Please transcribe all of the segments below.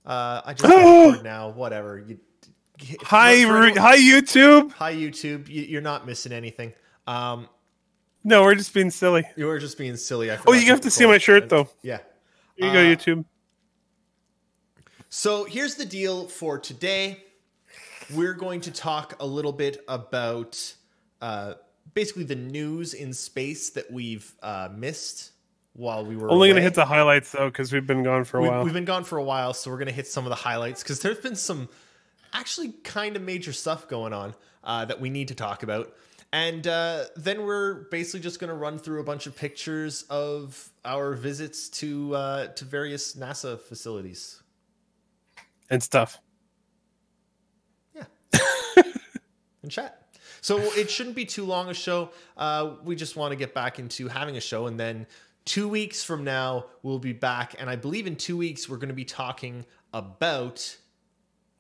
I just record now. Whatever. Hi YouTube. Hi YouTube. You're not missing anything. No, we're just being silly. You were just being silly. Oh, you have to see my shirt though. Yeah. Here you go, YouTube. So here's the deal for today. We're going to talk a little bit about basically the news in space that we've missed while we were only going to away. hit the highlights though, because we've been gone for a while. We've been gone for a while, so we're going to hit some of the highlights because there's been some actually kind of major stuff going on that we need to talk about. And then we're basically just going to run through a bunch of pictures of our visits to various NASA facilities. And stuff. Yeah. And chat. So it shouldn't be too long a show. We just want to get back into having a show. And then 2 weeks from now, we'll be back. And I believe in 2 weeks, we're going to be talking about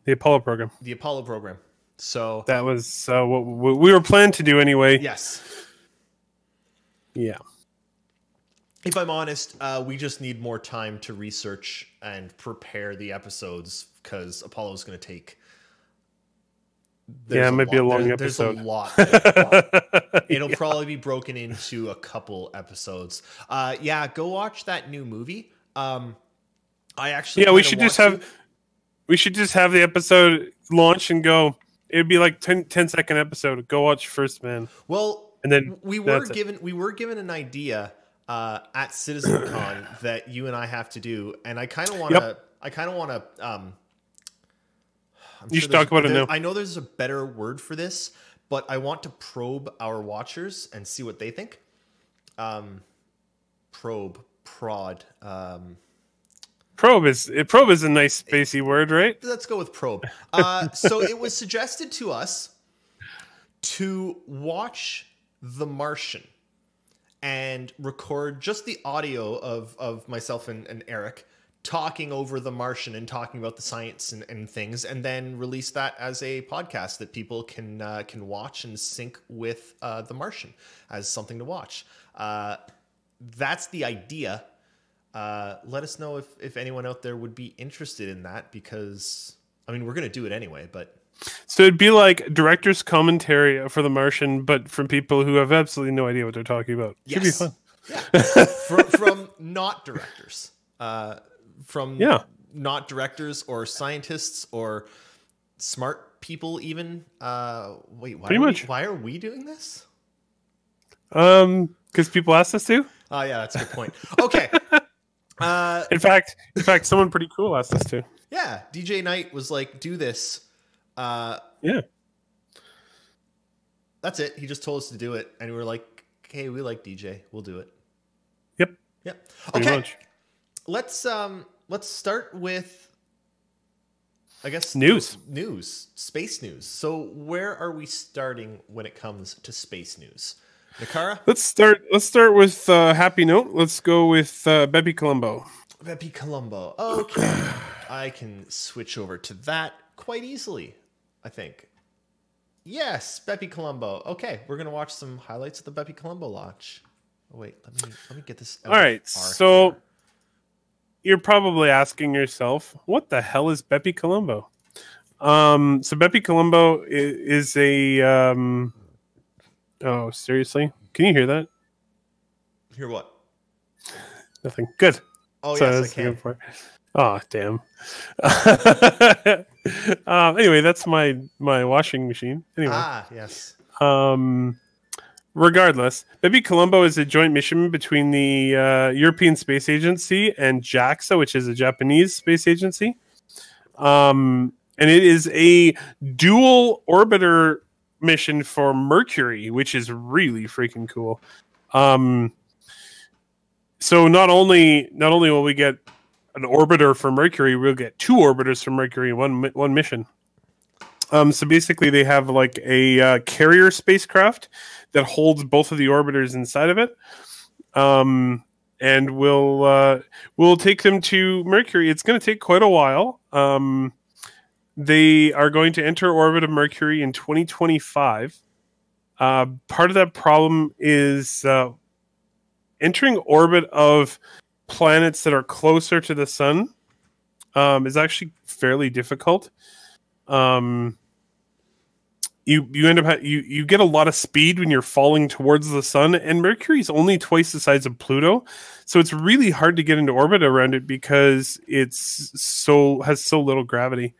the Apollo program. The Apollo program. So that was what we were planning to do anyway. Yes. Yeah. If I'm honest, we just need more time to research and prepare the episodes because Apollo is going to take. Yeah, it might be a long episode. There's a lot. It'll probably be broken into a couple episodes. Yeah, go watch that new movie. I actually we should just have the episode launch and go. It'd be like 10-second episode. Go watch First Man. Well, and then we were given an idea at CitizenCon that you and I have to do, and I kind of want to. You should talk about it now. I know there's a better word for this, but I want to probe our watchers and see what they think. Prod. Probe is a nice spacey word, right? Let's go with probe. So it was suggested to us to watch The Martian and record just the audio of myself and Eric talking over The Martian and talking about the science and things, and then release that as a podcast that people can watch and sync with The Martian as something to watch. That's the idea. Let us know if anyone out there would be interested in that, because I mean, we're going to do it anyway, but. So it'd be like director's commentary for The Martian, but from people who have absolutely no idea what they're talking about. Yes. Should be fun. Yeah. from not directors. Not directors or scientists or smart people even. Wait, why are we doing this? Because people asked us to. Oh yeah, that's a good point. Okay. In fact, someone pretty cool asked us to. Yeah, DJ Knight was like, "Do this." Yeah. That's it. He just told us to do it, and we were like, "Hey, we like DJ. We'll do it." Yep. Okay. Let's start with, I guess, news, space news. So where are we starting when it comes to space news? Nehkara? Let's start with happy note. Let's go with Bepi Columbo. Bepi Columbo. Okay. I can switch over to that quite easily, I think. Yes, Bepi Columbo. Okay, we're going to watch some highlights of the Bepi Columbo launch. Oh, wait, let me get this out. All right. So you're probably asking yourself, what the hell is Bepi Columbo? So Bepi Columbo is a oh, seriously? Can you hear that? Hear what? Nothing. Good. Oh, so yes, I can. Oh, damn. Anyway, that's my washing machine. Anyway. Ah, yes. Regardless, Bepi Columbo is a joint mission between the European Space Agency and JAXA, which is a Japanese space agency. And it is a dual orbiter mission for Mercury, which is really freaking cool. So not only will we get an orbiter for Mercury, we'll get two orbiters for Mercury in one mission. So basically they have like a carrier spacecraft that holds both of the orbiters inside of it. And we'll take them to Mercury. It's going to take quite a while. They are going to enter orbit of Mercury in 2025. Part of that problem is entering orbit of planets that are closer to the sun is actually fairly difficult. You end up you get a lot of speed when you're falling towards the sun, and Mercury is only twice the size of Pluto, so it's really hard to get into orbit around it because has so little gravity.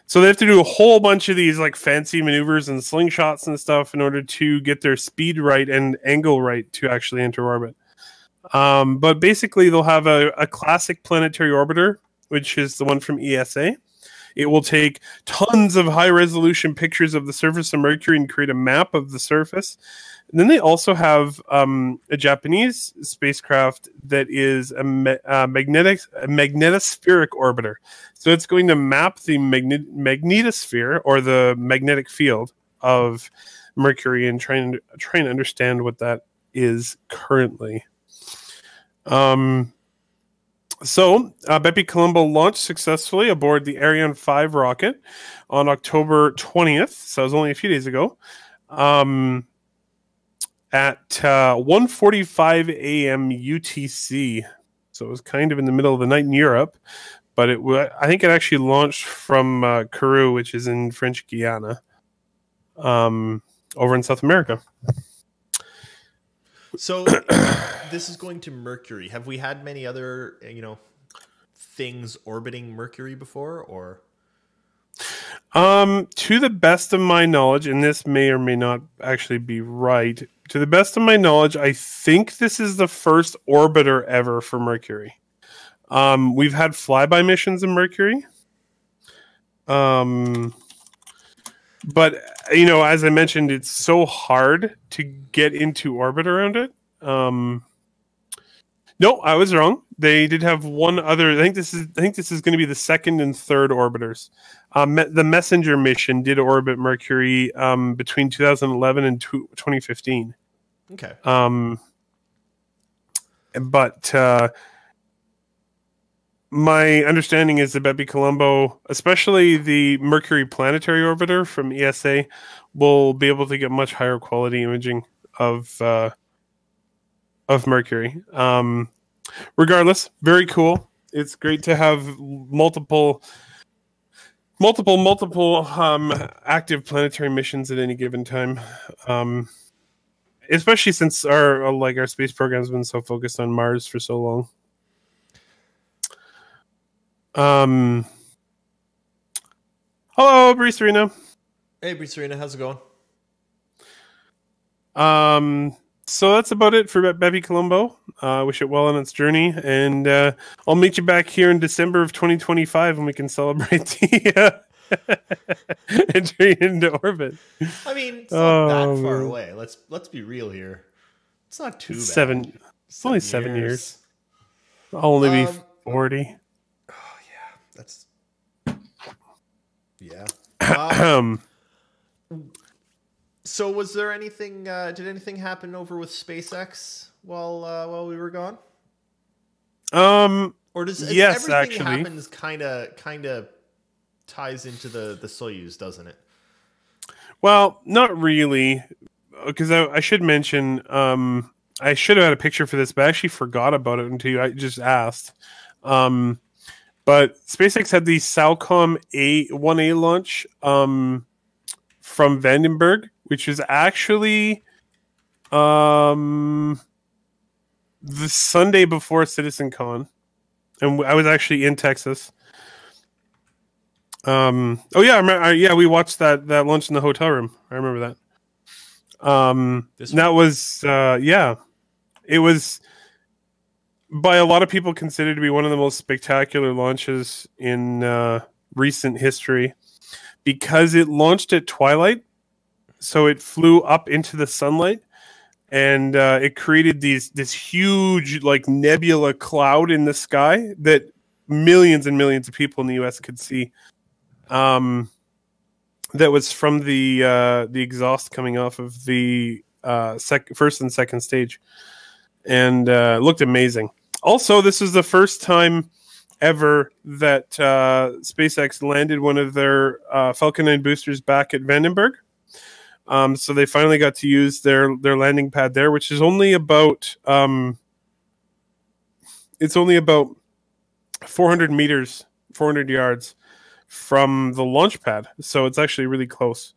So they have to do a whole bunch of these like fancy maneuvers and slingshots and stuff in order to get their speed right and angle right to actually enter orbit. But basically, they'll have a classic planetary orbiter, which is the one from ESA. It will take tons of high-resolution pictures of the surface of Mercury and create a map of the surface. And then they also have a Japanese spacecraft that is a magnetospheric orbiter. So it's going to map the magnetosphere, or the magnetic field of Mercury, and try and understand what that is currently. So, Bepi Columbo launched successfully aboard the Ariane 5 rocket on October 20th, so it was only a few days ago, at 1:45 a.m. UTC. So it was kind of in the middle of the night in Europe, but I think it actually launched from Kourou, which is in French Guiana, over in South America. So this is going to Mercury. Have we had many other, things orbiting Mercury before, or? To the best of my knowledge, and this may or may not actually be right, to the best of my knowledge, I think this is the first orbiter ever for Mercury. We've had flyby missions in Mercury. But, as I mentioned, it's so hard to get into orbit around it. No, I was wrong. They did have one other. I think this is going to be the second and third orbiters. The Messenger mission did orbit Mercury between 2011 and 2015. Okay. But my understanding is that Bepi Columbo, especially the Mercury Planetary Orbiter from ESA, will be able to get much higher quality imaging of Mercury. Regardless, very cool. It's great to have multiple active planetary missions at any given time. Especially since our space program has been so focused on Mars for so long. Hello, Bruce Arena. Hey, Bruce Arena, how's it going? So that's about it for Bepi Columbo. Wish it well on its journey, and I'll meet you back here in December of 2025 when we can celebrate the entry into orbit. I mean, it's not that far away. Let's be real here. It's not too bad. It's only 7 years. I'll only be 40. Oh yeah, that's yeah. So was there anything? Did anything happen over with SpaceX while we were gone? Or does yes, everything actually happens kind of ties into the Soyuz, doesn't it? Well, not really, because I should mention I should have had a picture for this, but I actually forgot about it until I just asked. But SpaceX had the Salcom 1A launch from Vandenberg, which is actually the Sunday before CitizenCon, and I was actually in Texas. Oh yeah, we watched that launch in the hotel room. I remember that. That was it was by a lot of people considered to be one of the most spectacular launches in recent history, because it launched at twilight. So it flew up into the sunlight, and it created this huge nebula cloud in the sky that millions and millions of people in the U.S. could see. That was from the exhaust coming off of the first and second stage, and looked amazing. Also, this is the first time ever that SpaceX landed one of their Falcon 9 boosters back at Vandenberg. So they finally got to use their landing pad there, which is only about 400 meters, 400 yards from the launch pad. So it's actually really close,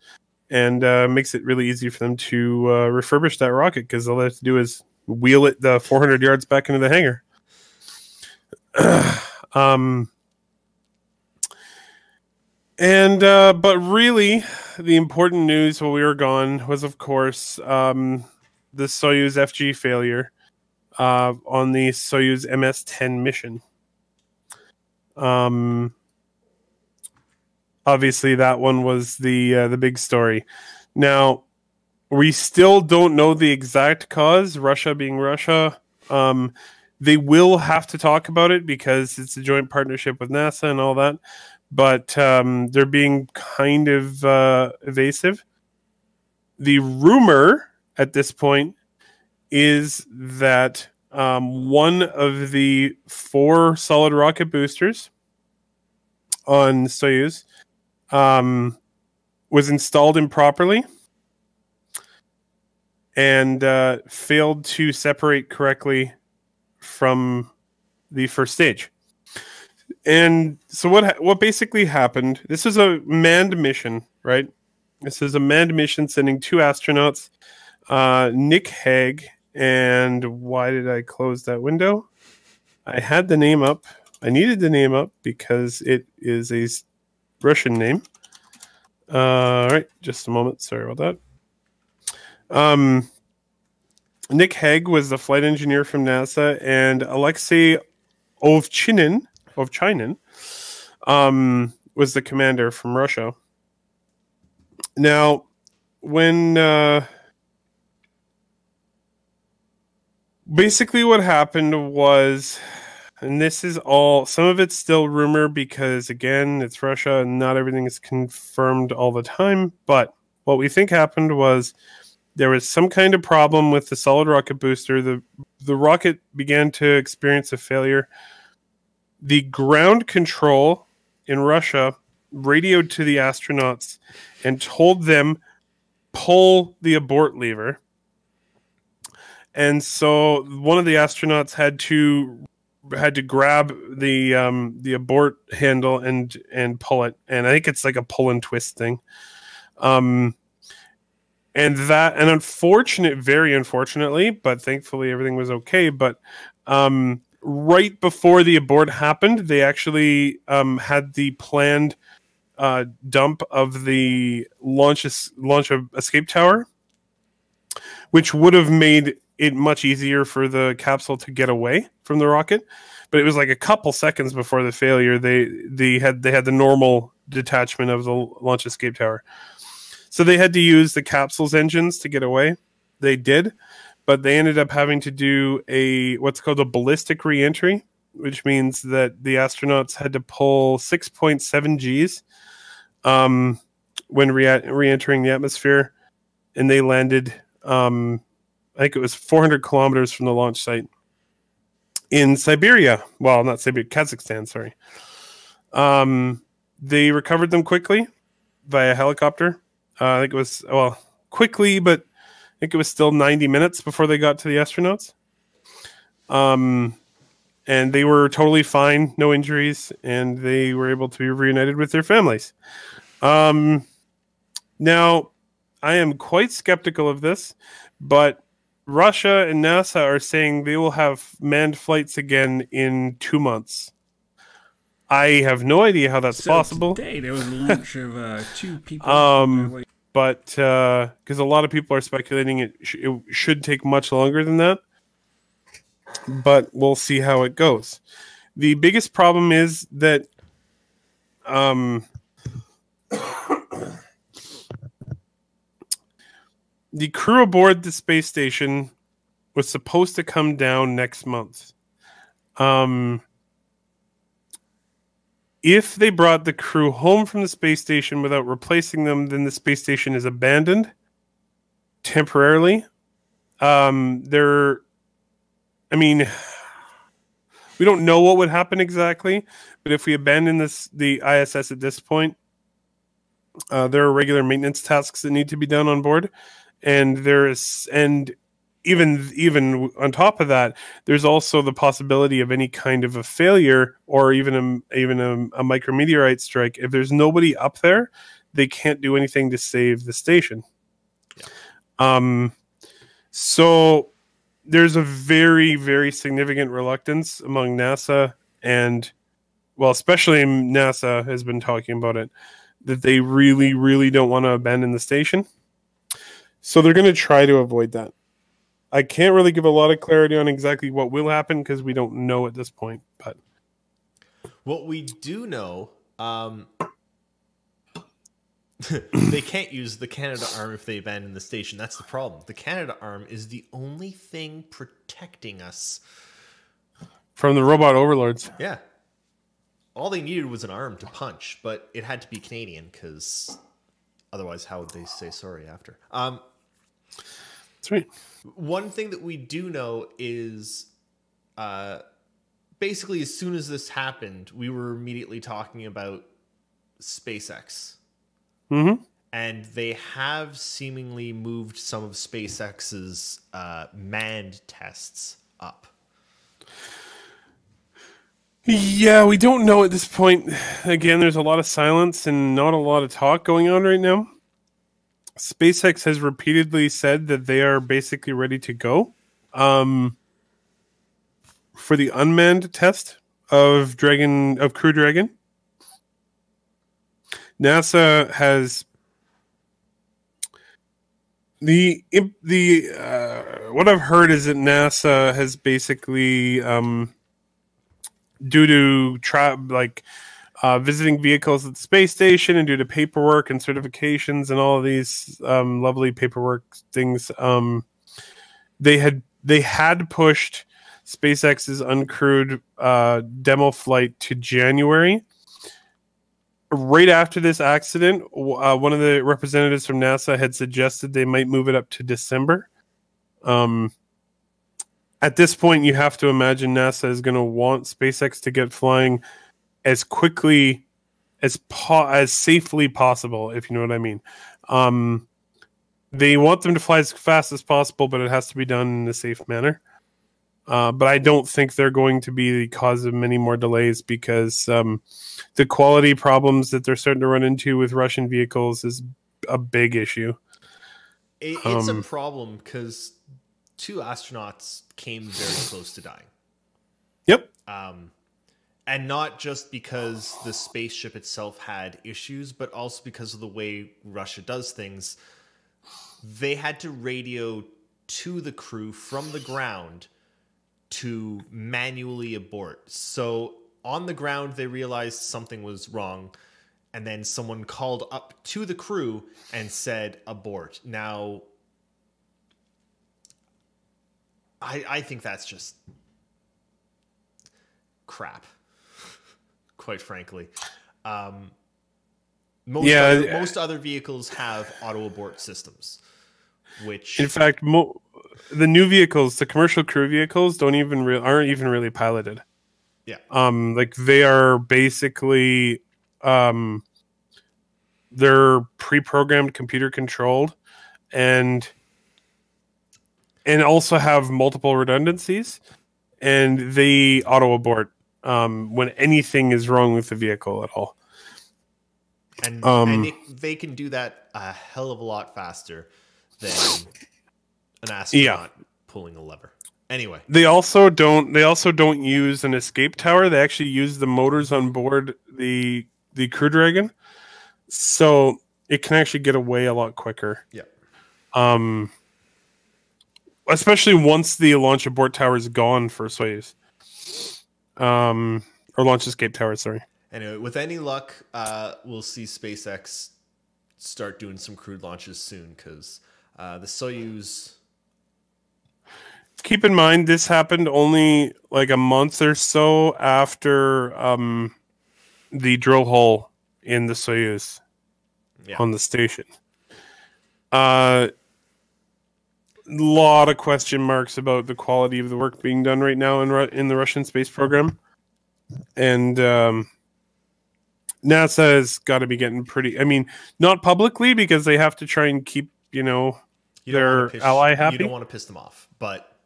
and makes it really easy for them to refurbish that rocket, because all they have to do is wheel it the 400 yards back into the hangar. But really, the important news while we were gone was, of course, the Soyuz FG failure on the Soyuz MS-10 mission. Obviously, that one was the big story. Now, we still don't know the exact cause. Russia being Russia, they will have to talk about it because it's a joint partnership with NASA and all that. But they're being kind of evasive. The rumor at this point is that one of the 4 solid rocket boosters on Soyuz was installed improperly and failed to separate correctly from the first stage. And so what basically happened, this is a manned mission, right? This is a manned mission sending 2 astronauts, Nick Hague, and why did I close that window? I had the name up. I needed the name up because it is a Russian name. All right, just a moment. Sorry about that. Nick Hague was the flight engineer from NASA, and Alexei Ovchinin was the commander from Russia. Now, when basically what happened was, and this is all, some of it's still rumor because, again, it's Russia and not everything is confirmed all the time, but what we think happened was there was some kind of problem with the solid rocket booster. The rocket began to experience a failure. The ground control in Russia radioed to the astronauts and told them pull the abort lever. And so one of the astronauts had to grab the abort handle and pull it. And I think it's like a pull and twist thing. And very unfortunately, but thankfully everything was okay. But right before the abort happened, they actually had the planned dump of the launch of escape tower, which would have made it much easier for the capsule to get away from the rocket. But it was like a couple seconds before the failure. They had the normal detachment of the launch escape tower. So they had to use the capsule's engines to get away. They did, but they ended up having to do what's called a ballistic reentry, which means that the astronauts had to pull 6.7 Gs when re-entering the atmosphere, and they landed, I think it was 400 kilometers from the launch site in Siberia. Well, not Siberia, Kazakhstan, sorry. They recovered them quickly via helicopter. I think it was, quickly, but I think it was still 90 minutes before they got to the astronauts. And they were totally fine, no injuries, and they were able to be reunited with their families. Now, I am quite skeptical of this, but Russia and NASA are saying they will have manned flights again in 2 months. I have no idea how that's possible. Today there was a launch of 2 people. But because a lot of people are speculating it should take much longer than that. But we'll see how it goes. The biggest problem is that the crew aboard the space station was supposed to come down next month. If they brought the crew home from the space station without replacing them, then the space station is abandoned temporarily. We don't know what would happen exactly, but if we abandon the ISS at this point, there are regular maintenance tasks that need to be done on board, and even on top of that, there's also the possibility of any kind of a failure or even a micrometeorite strike. If there's nobody up there, they can't do anything to save the station. Yeah. So there's a very, very significant reluctance among NASA and, well, especially NASA has been talking about it, that they really, really don't want to abandon the station. So they're going to try to avoid that. I can't really give a lot of clarity on exactly what will happen because we don't know at this point. But what we do know, they can't use the Canada arm if they abandon the station. That's the problem. The Canada arm is the only thing protecting us from the robot overlords. Yeah. All they needed was an arm to punch, but it had to be Canadian because otherwise how would they say sorry after? That's right. One thing that we do know is basically as soon as this happened, we were immediately talking about SpaceX. Mm-hmm. And they have seemingly moved some of SpaceX's manned tests up. Yeah, we don't know at this point. Again, there's a lot of silence and not a lot of talk going on right now. SpaceX has repeatedly said that they are basically ready to go for the unmanned test of Crew Dragon. NASA has what I've heard is that NASA has basically due to visiting vehicles at the space station and due to paperwork and certifications and all of these lovely paperwork things, they had pushed SpaceX's uncrewed demo flight to January. Right after this accident, one of the representatives from NASA had suggested they might move it up to December. At this point, you have to imagine NASA is going to want SpaceX to get flying as quickly as safely possible, if you know what I mean. They want them to fly as fast as possible, but it has to be done in a safe manner. But I don't think they're going to be the cause of many more delays because the quality problems that they're starting to run into with Russian vehicles is a big issue. It's a problem because 2 astronauts came very close to dying. Yep. And not just because the spaceship itself had issues, but also because of the way Russia does things. They had to radio to the crew from the ground to manually abort. So on the ground, they realized something was wrong. And then someone called up to the crew and said, abort. Now, I think that's just crap, quite frankly. Most other vehicles have auto abort systems, which, in fact, the new vehicles, the commercial crew vehicles, aren't even really piloted. Yeah, they are basically they're pre-programmed, computer controlled, and also have multiple redundancies, and they auto abort when anything is wrong with the vehicle at all. And they can do that a hell of a lot faster than an astronaut pulling a lever. Anyway, they also don't use an escape tower. They actually use the motors on board the Crew Dragon, so it can actually get away a lot quicker. Yeah. Especially once the launch abort tower is gone for Soyuz, or launch escape tower. Sorry. Anyway, with any luck, we'll see SpaceX start doing some crewed launches soon because the Soyuz. Keep in mind, this happened only like a month or so after the drill hole in the Soyuz on the station. Lot of question marks about the quality of the work being done right now in the Russian space program, and NASA has got to be getting pretty. I mean, not publicly because they have to try and keep their ally happy. You don't want to piss them off, but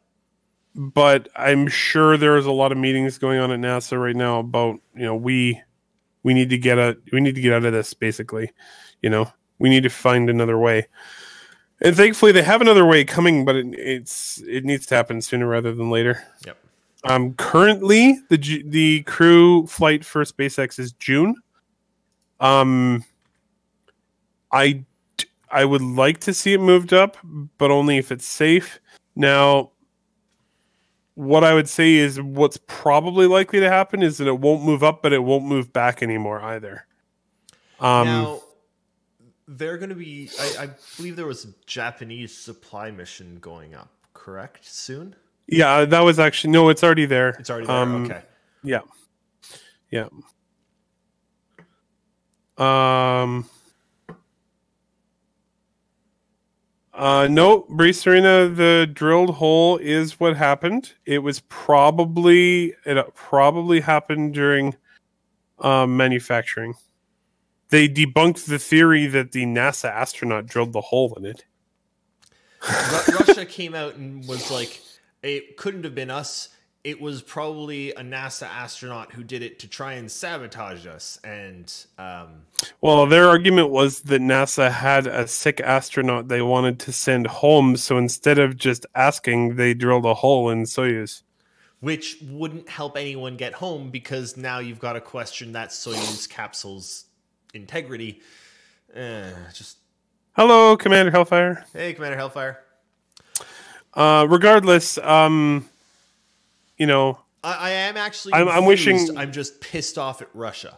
I'm sure there's a lot of meetings going on at NASA right now about, we need to get out of this, basically. We need to find another way. And thankfully they have another way coming, but it needs to happen sooner rather than later. Yep. Currently the crew flight for SpaceX is June. I would like to see it moved up, but only if it's safe. Now, what I would say is what's probably likely to happen is that it won't move up, but it won't move back anymore either. Now, they're going to be... I believe there was a Japanese supply mission going up, correct? Soon? Yeah, that was actually... No, it's already there. It's already there, okay. Yeah. Yeah. No, Breeze Serena, the drilled hole is what happened. It probably happened during manufacturing. They debunked the theory that the NASA astronaut drilled the hole in it. Russia came out and was like, it couldn't have been us. It was probably a NASA astronaut who did it to try and sabotage us. And well, their argument was that NASA had a sick astronaut they wanted to send home, so instead of just asking, they drilled a hole in Soyuz. Which wouldn't help anyone get home, because now you've got to question that Soyuz capsule's integrity. Hello, Commander Hellfire. Hey, Commander Hellfire. Regardless, I am actually I'm wishing... I'm just pissed off at Russia.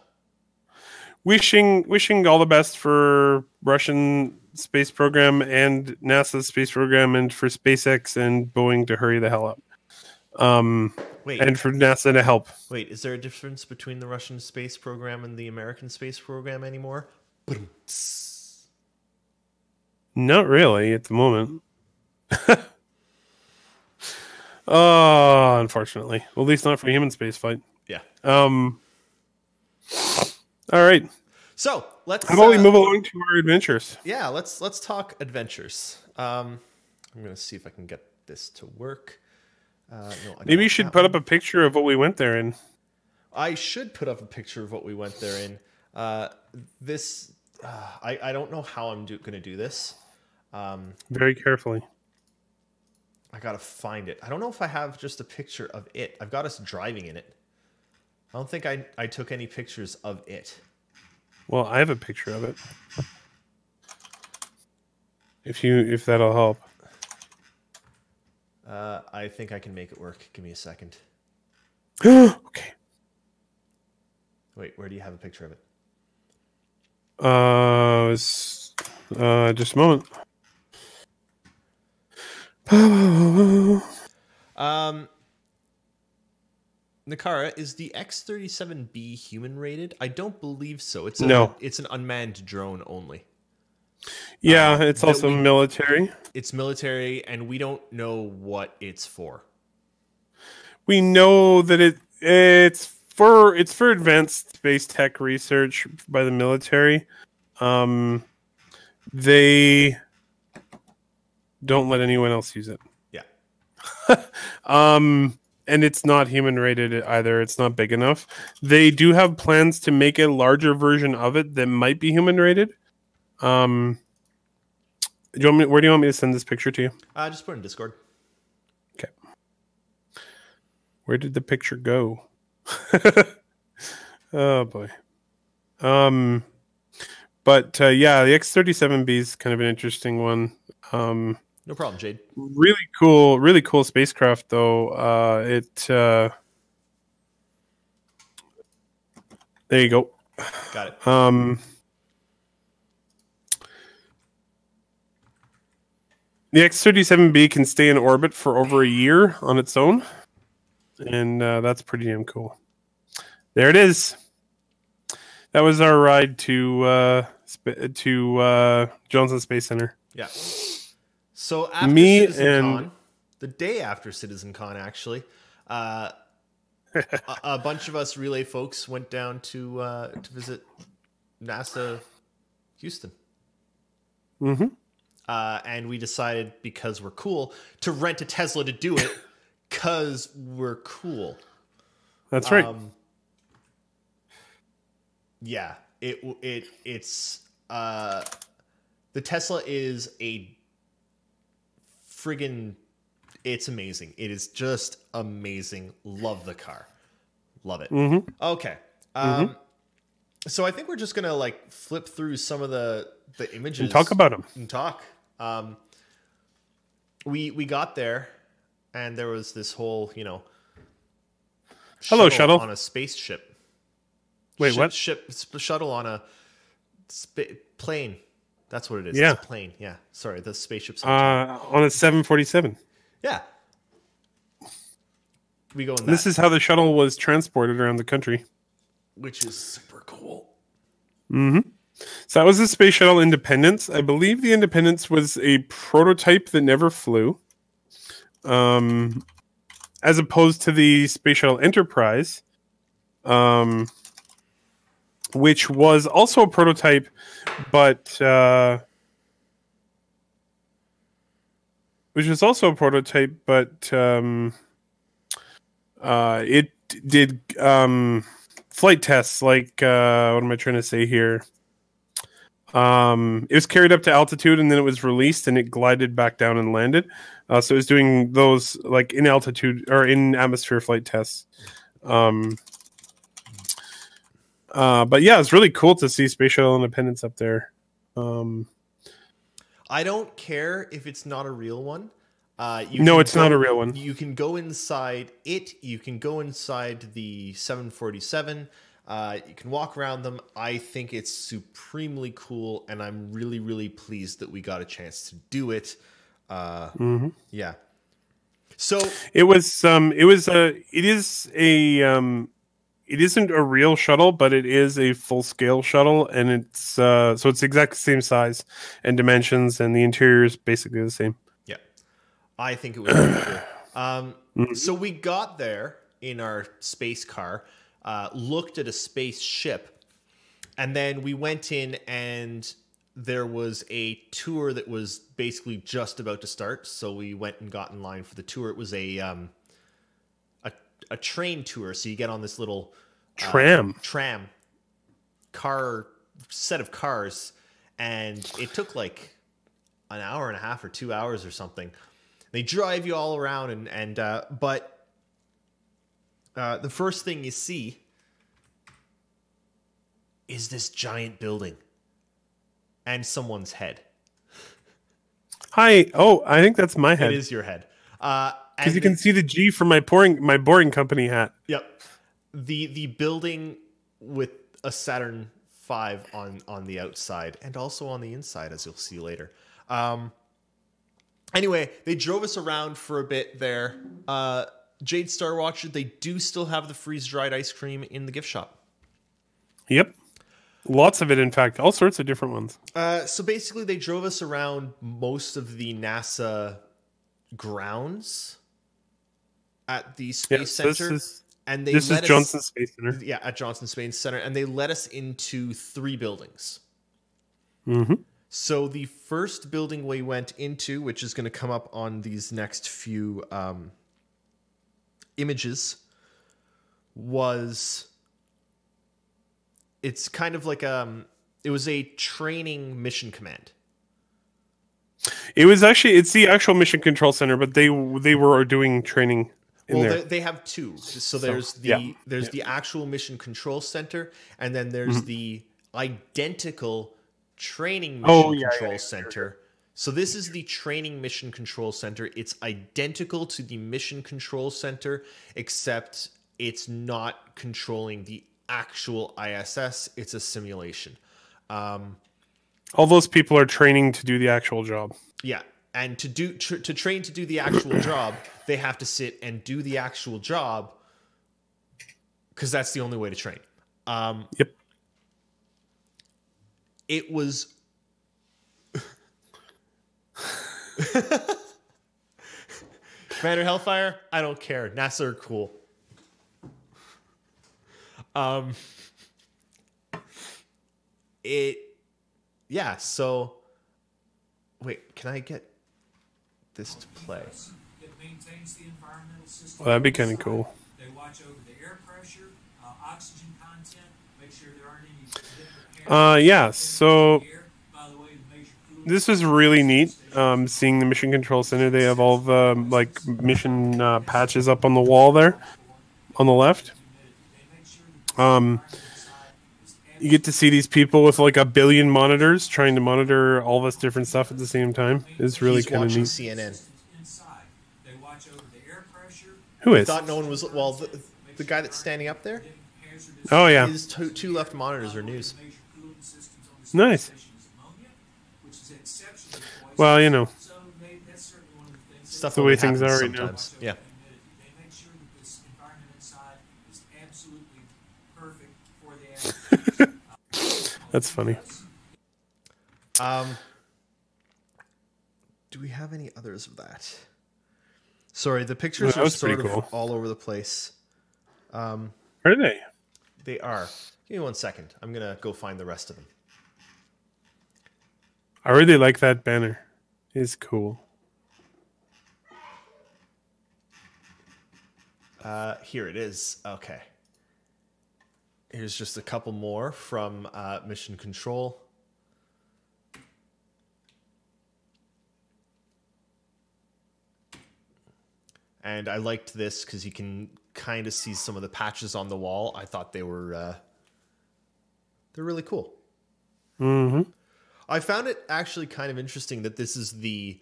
Wishing all the best for Russian space program and NASA's space program, and for SpaceX and Boeing to hurry the hell up. Wait. And for NASA to help. Wait, is there a difference between the Russian space program and the American space program anymore? Not really at the moment. Oh, unfortunately. Well, at least not for human space flight. Yeah. All right. So let's. How about we move along to our adventures? Yeah, let's talk adventures. I'm gonna see if I can get this to work. No, maybe you should put up a picture of what we went there in. I should put up a picture of what we went there in. I don't know how I'm gonna do this. Very carefully. I gotta find it. I don't know if I have just a picture of it. I've got us driving in it. I don't think I took any pictures of it. Well, I have a picture of it. If that'll help. I think I can make it work. Give me a second. Okay. Wait, where do you have a picture of it? Just a moment. Nehkara, is the X-37B human rated? I don't believe so. It's an unmanned drone only. Yeah, it's also military. It's military, and we don't know what it's for. We know that it's for advanced space tech research by the military. They don't let anyone else use it. Yeah. And it's not human rated either. It's not big enough. They do have plans to make a larger version of it that might be human rated. Where do you want me to send this picture to you? Just put it in Discord. Okay. Where did the picture go? Oh boy. But yeah, the X-37B is kind of an interesting one. No problem, Jade. Really cool spacecraft though. There you go. Got it. The X-37B can stay in orbit for over a year on its own, and that's pretty damn cool. There it is. That was our ride to Johnson Space Center. Yeah. So after CitizenCon, the day after CitizenCon, actually, a bunch of us relay folks went down to visit NASA Houston. Mm-hmm. and we decided, because we're cool, to rent a Tesla to do it because we're cool. That's right. Yeah, it's the Tesla is a friggin', it's amazing. It is just amazing. Love the car. Love it. Mm-hmm. Okay. So I think we're just gonna like flip through some of the images And talk about them. and talk. We got there, and there was this whole, Hello, shuttle. on a spaceship. Wait, what? Shuttle on a plane. That's what it is. Yeah. It's a plane. Yeah. Sorry, the spaceship's on a 747. Yeah. We go in that, This is how the shuttle was transported around the country. which is super cool. Mm-hmm. So that was the Space Shuttle Independence. I believe the Independence was a prototype that never flew, as opposed to the Space Shuttle Enterprise, which was also a prototype, but it did flight tests. Like, what am I trying to say here? It was carried up to altitude, and then it was released, and it glided back down and landed. So it was doing those like in altitude or in atmosphere flight tests. But yeah, it's really cool to see Space Shuttle Independence up there. I don't care if it's not a real one. It's not a real one. You can go inside it. You can go inside the 747. You can walk around them. I think it's supremely cool, and I'm really, really pleased that we got a chance to do it. Yeah. So it isn't a real shuttle, but it is a full scale shuttle, and it's so it's the exact same size and dimensions, and the interior is basically the same. Yeah, I think it was really cool. So we got there in our space car, looked at a spaceship, and then we went in, and there was a tour that was basically just about to start. So we went and got in line for the tour. It was a train tour. So you get on this little tram car set of cars, and it took like an hour and a half or 2 hours or something. They drive you all around, but the first thing you see is this giant building and someone's head. Hi. Oh, I think that's my head. It is your head. Because you can see the G from my boring company hat. Yep. The building with a Saturn V on the outside and also on the inside, as you'll see later. Anyway, they drove us around for a bit there. Jade Star Watcher, they do still have the freeze-dried ice cream in the gift shop. Yep. Lots of it, in fact. All sorts of different ones. So basically, they drove us around most of the NASA grounds at the Space Center. This is Johnson Space Center. Yeah, at Johnson Space Center. And they led us into 3 buildings. Mm-hmm. So the first building we went into, which is going to come up on these next few images, it's kind of like it was a training mission command. It's the actual mission control center, but they were doing training in there. They have 2. So there's the actual mission control center, and then there's the identical training mission control center. So this is the training mission control center. It's identical to the mission control center, except it's not controlling the actual ISS. It's a simulation. All those people are training to do the actual job. Yeah, and to train to do the actual job, they have to sit and do the actual job, because that's the only way to train. Yep. It was Commander Hellfire, I don't care. NASA are cool. So Wait, can I get this to play? It maintains the environmental system. Well, that'd be kind of cool. They watch over the air pressure, oxygen content, make sure there aren't any. Yeah, so this is really neat. Seeing the Mission Control Center, they have all the like mission patches up on the wall there, on the left. You get to see these people with like a billion monitors trying to monitor all this different stuff at the same time. It's really kind of neat. CNN. Who is? Thought no one was. Well, the guy that's standing up there. Oh yeah. His two left monitors are news. Nice. Well, you know, Stuff the way only things are happens right now. sometimes. Yeah. That's funny. Do we have any others of that? Sorry, the pictures That are was sort pretty of cool. all over the place. Are they? They are. Give me 1 second. I'm gonna go find the rest of them. I really like that banner. It's cool. Here it is. Okay. Here's just a couple more from Mission Control. And I liked this because you can kind of see some of the patches on the wall. I thought they were they're really cool. Mm-hmm. I found it actually kind of interesting that this is the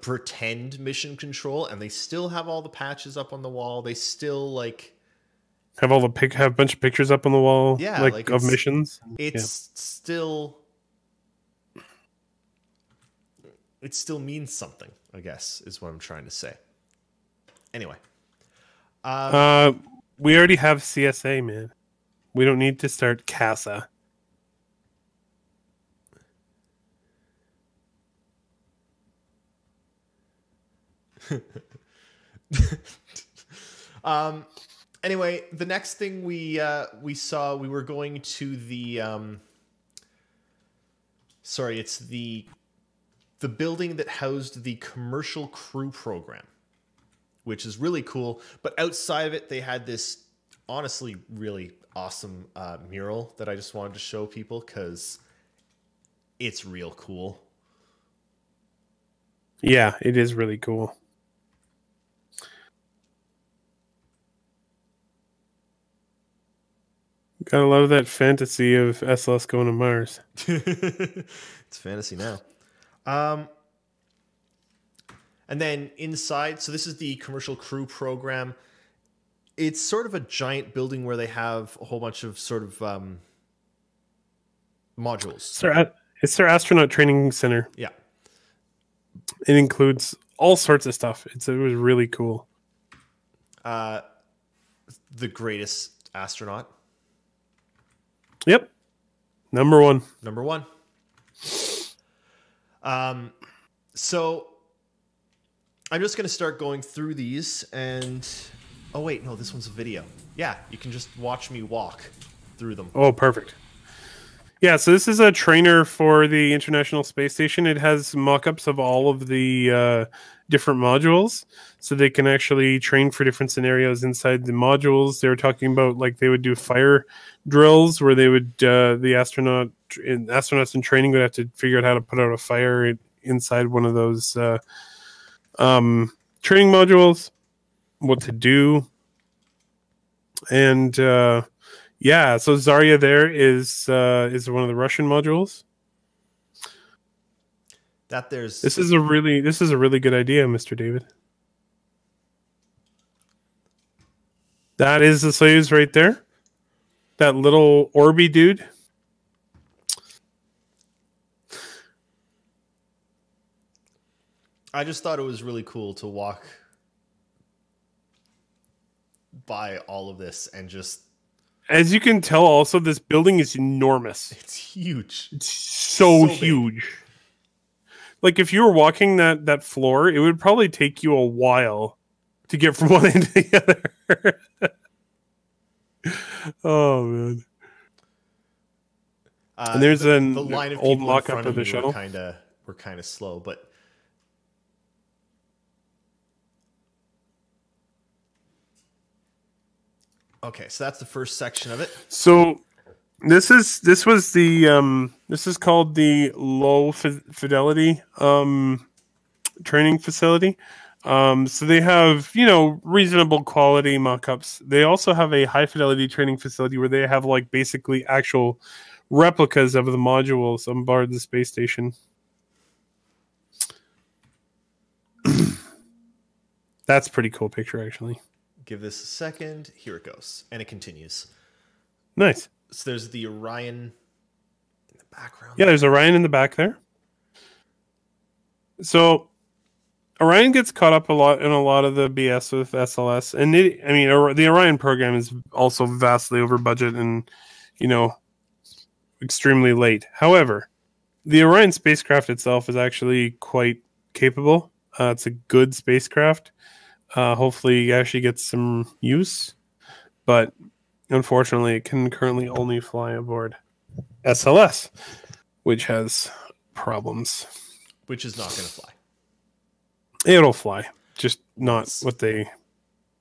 pretend Mission Control, and they still have all the patches up on the wall. They still Have a bunch of pictures up on the wall. Yeah, like of missions. It's still. It still means something, I guess, is what I'm trying to say. Anyway. We already have CSA, man. We don't need to start CASA. Anyway, the next thing we saw, we were going to the it's the building that housed the commercial crew program, which is really cool. But outside of it, they had this honestly really awesome mural that I just wanted to show people because it's real cool. Yeah, it is really cool. Gotta love that fantasy of SLS going to Mars. It's fantasy now. And then inside, so this is the commercial crew program. It's sort of a giant building where they have a whole bunch of sort of modules. It's their astronaut training center. Yeah. It includes all sorts of stuff. It was really cool. The greatest astronaut. Yep. Number one. So I'm just going to start going through these and... Oh, wait, no, this one's a video. Yeah, you can just watch me walk through them. Oh, perfect. Yeah, so this is a trainer for the International Space Station. It has mock-ups of all of the different modules, so they can actually train for different scenarios inside the modules. They were talking about like they would do fire drills where they would the astronauts in training would have to figure out how to put out a fire inside one of those training modules, what to do, and yeah. So Zarya there is one of the Russian modules. This is a really good idea, Mr. David. That is the Soyuz right there. That little Orby dude. I just thought it was really cool to walk by all of this and just... As you can tell, also, this building is enormous. It's huge. It's so huge. Like, if you were walking that floor, it would probably take you a while to get from one end to the other. Oh, man. And there's the an line of old people in mock-up front of the me shuttle. were kind of slow, but okay, so that's the first section of it. So this is called the low fidelity training facility. So they have, reasonable quality mock-ups. They also have a high fidelity training facility where they have like basically actual replicas of the modules on board the space station. That's a pretty cool picture, actually. Give this a second. Here it goes. And it continues. Nice. So there's the Orion in the background. Yeah, there's Orion in the back there. So Orion gets caught up in a lot of the BS with SLS. And the Orion program is also vastly over budget and, extremely late. However, the Orion spacecraft itself is actually quite capable. It's a good spacecraft. Hopefully it actually gets some use, but unfortunately it can currently only fly aboard SLS, which has problems. Which is not going to fly. It'll fly, just not what they.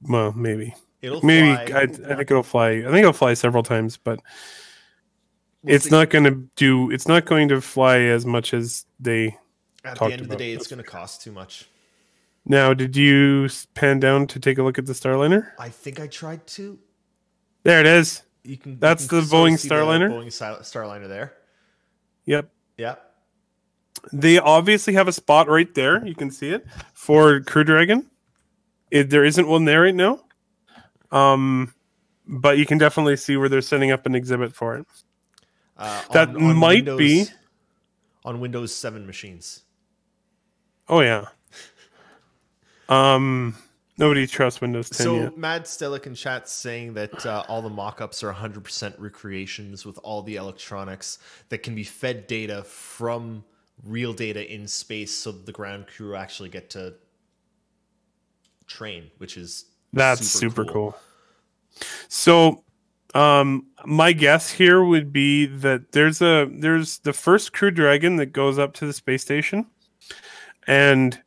Well, maybe. It'll maybe fly. I think it'll fly. I think it'll fly several times, but it's not going to do. It's not going to fly as much as they. At the end of the day, it's going to cost too much. Now, did you pan down to take a look at the Starliner? I think I tried to. There it is. That's the Boeing Starliner. Boeing Starliner there. Yep. Yep. They obviously have a spot right there. You can see it for Crew Dragon. There isn't one there right now. But you can definitely see where they're setting up an exhibit for it. That might be on Windows 7 machines. Oh yeah. Nobody trusts Windows 10 so yet. Mad Stelic in chat saying that all the mock-ups are 100% recreations with all the electronics that can be fed data from real data in space, so the ground crew actually get to train, which is super cool. So my guess here would be that there's the first Crew Dragon that goes up to the space station and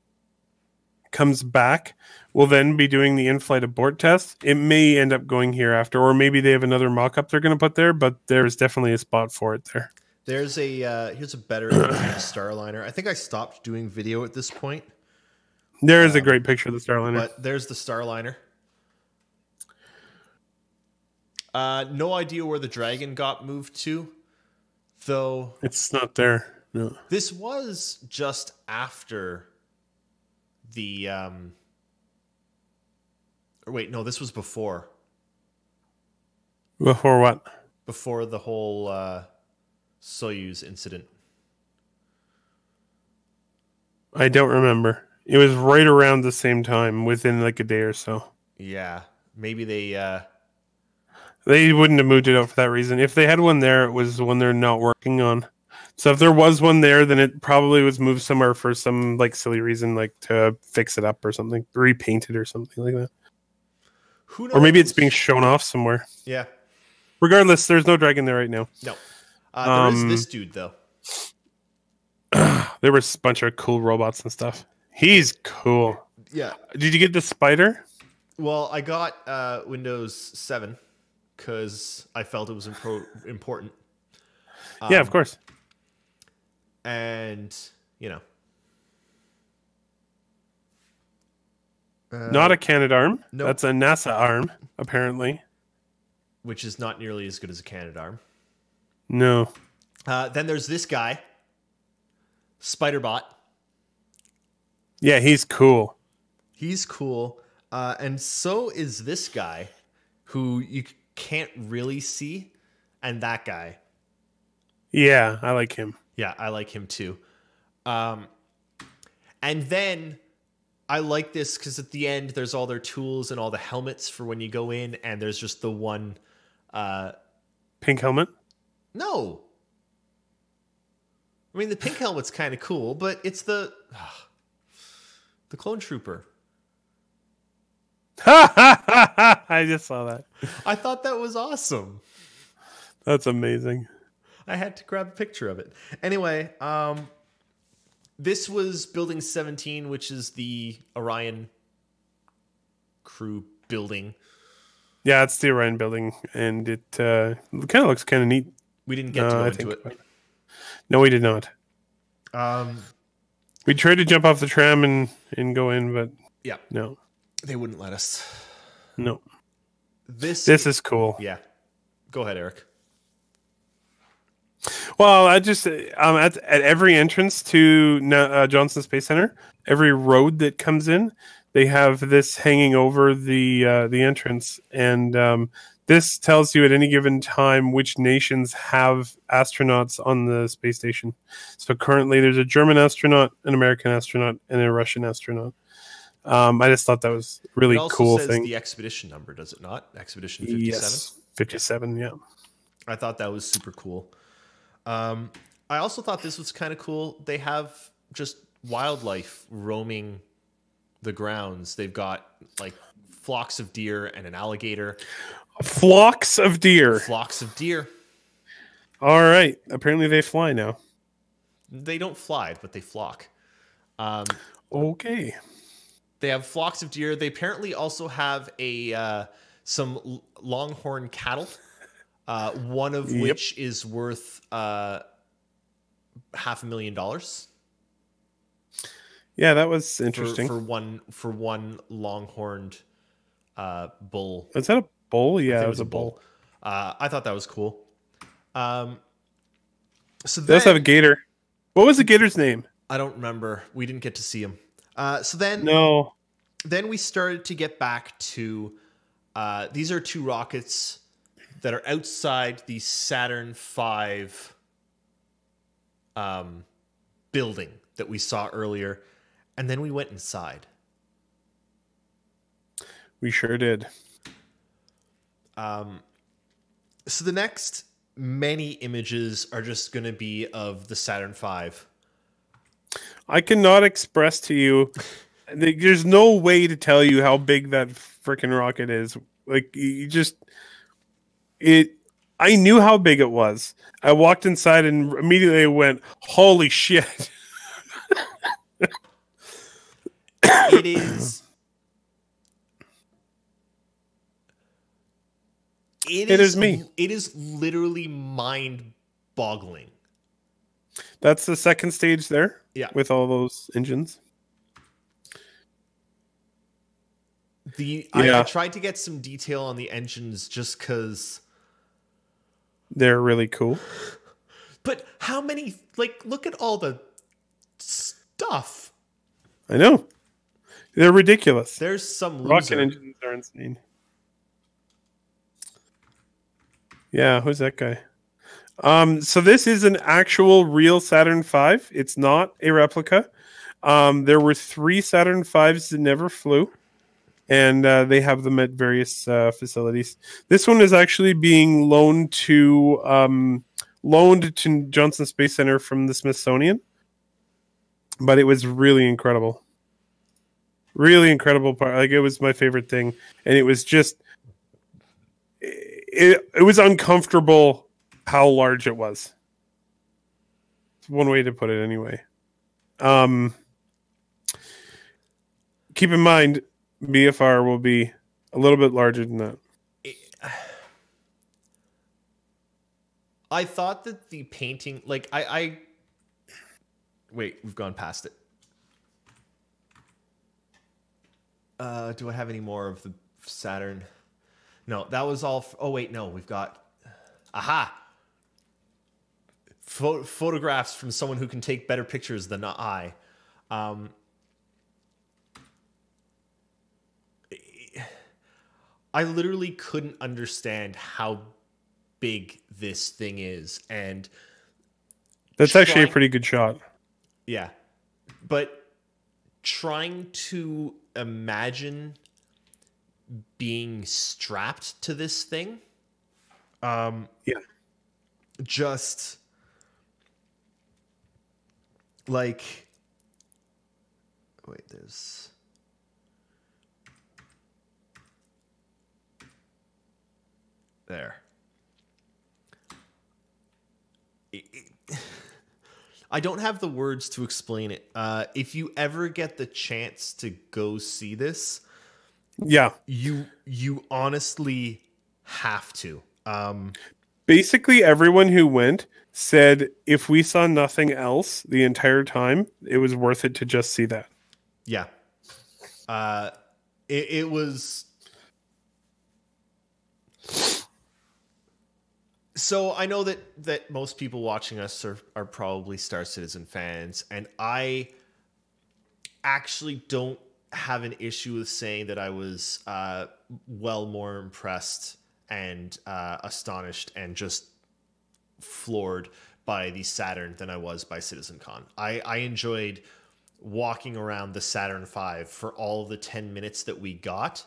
comes back. Will then be doing the in-flight abort test. It may end up going here after, or maybe they have another mock-up they're going to put there, but there's definitely a spot for it there. Here's a better image of the Starliner. I think I stopped doing video at this point. There is a great picture of the Starliner. But there's the Starliner. No idea where the Dragon got moved to, though. It's not there. No. This was just after the. Or wait, no, this was before. Before what? Before the whole Soyuz incident. I don't remember. It was right around the same time, within like a day or so. Yeah, maybe they wouldn't have moved it out for that reason. If they had one there, it was one they're not working on. So if there was one there, then it probably was moved somewhere for some like silly reason, like to fix it up or something, repaint it or something like that. Who knows? Or maybe it's being shown off somewhere. Yeah. Regardless, there's no Dragon there right now. No. There is this dude though. There was a bunch of cool robots and stuff. He's cool. Yeah. Did you get the spider? Well, I got Windows 7 because I felt it was important. Yeah, of course. And, not a Canadarm. Nope. That's a NASA arm, apparently. Which is not nearly as good as a Canadarm. No. Then there's this guy, Spiderbot. Yeah, he's cool. He's cool. And so is this guy, who you can't really see, and that guy. Yeah, I like him. Yeah, I like him too. And then I like this because at the end there's all their tools and all the helmets for when you go in, and there's just the one pink helmet? No. I mean, the pink helmet's kind of cool, but it's the clone trooper. I just saw that. I thought that was awesome. That's amazing. I had to grab a picture of it. Anyway, this was Building 17, which is the Orion crew building. Yeah, it's the Orion building, and it kind of looks kind of neat. We didn't get to go into it. No, we did not. Um, We tried to jump off the tram and go in, but yeah, no, they wouldn't let us. no. This is cool. Yeah. Go ahead, Eric. Well, I just at every entrance to Johnson Space Center, every road that comes in, they have this hanging over the entrance, and this tells you at any given time which nations have astronauts on the space station. So currently, there's a German astronaut, an American astronaut, and a Russian astronaut. I just thought that was a really cool says thing. The expedition number, does it not? Expedition 57? Yes, 57, yeah. I thought that was super cool. I also thought this was kind of cool. They have just wildlife roaming the grounds. They've got like flocks of deer and an alligator. Flocks of deer. Flocks of deer. All right. Apparently they fly now. They don't fly, but they flock. Okay. They have flocks of deer. They apparently also have some longhorn cattle. One of which is worth $500,000. Yeah, that was interesting. For one longhorned bull. Is that a bull? Yeah, it was a bull. I thought that was cool. So they also have a gator. What was the gator's name? I don't remember. We didn't get to see him. Then we started to get back to these are two rockets that are outside the Saturn V building that we saw earlier. And then we went inside. We sure did. So the next many images are just going to be of the Saturn V. I cannot express to you. There's no way to tell you how big that freaking rocket is. Like, you just... I knew how big it was. I walked inside and immediately went, holy shit. It is. It is me. It is literally mind-boggling. That's the second stage there? Yeah. With all those engines. I tried to get some detail on the engines just because... They're really cool. But how many... Like, look at all the stuff. I know. They're ridiculous. There's some loser. Rocket engines are insane. Yeah, who's that guy? So this is an actual real Saturn V. It's not a replica. There were 3 Saturn Vs that never flew, and they have them at various facilities. This one is actually being loaned to Johnson Space Center from the Smithsonian, but it was really incredible. Really incredible part. Like, it was my favorite thing, and it was just it was uncomfortable how large it was. It's one way to put it anyway. Keep in mind, BFR will be a little bit larger than that. I thought that the painting, like, wait, we've gone past it. Do I have any more of the Saturn? No, that was all. Oh, wait, no, we've got... Aha! Photographs from someone who can take better pictures than I. I literally couldn't understand how big this thing is. And that's actually a pretty good shot. Yeah. But trying to imagine being strapped to this thing, just like, wait, there's there. I don't have the words to explain it. If you ever get the chance to go see this, Yeah. you honestly have to. Basically, everyone who went said if we saw nothing else the entire time, it was worth it to just see that. Yeah. It was. So I know that most people watching us are probably Star Citizen fans, and I actually don't have an issue with saying that I was well more impressed and astonished and just floored by the Saturn than I was by CitizenCon. I enjoyed walking around the Saturn V for all of the 10 minutes that we got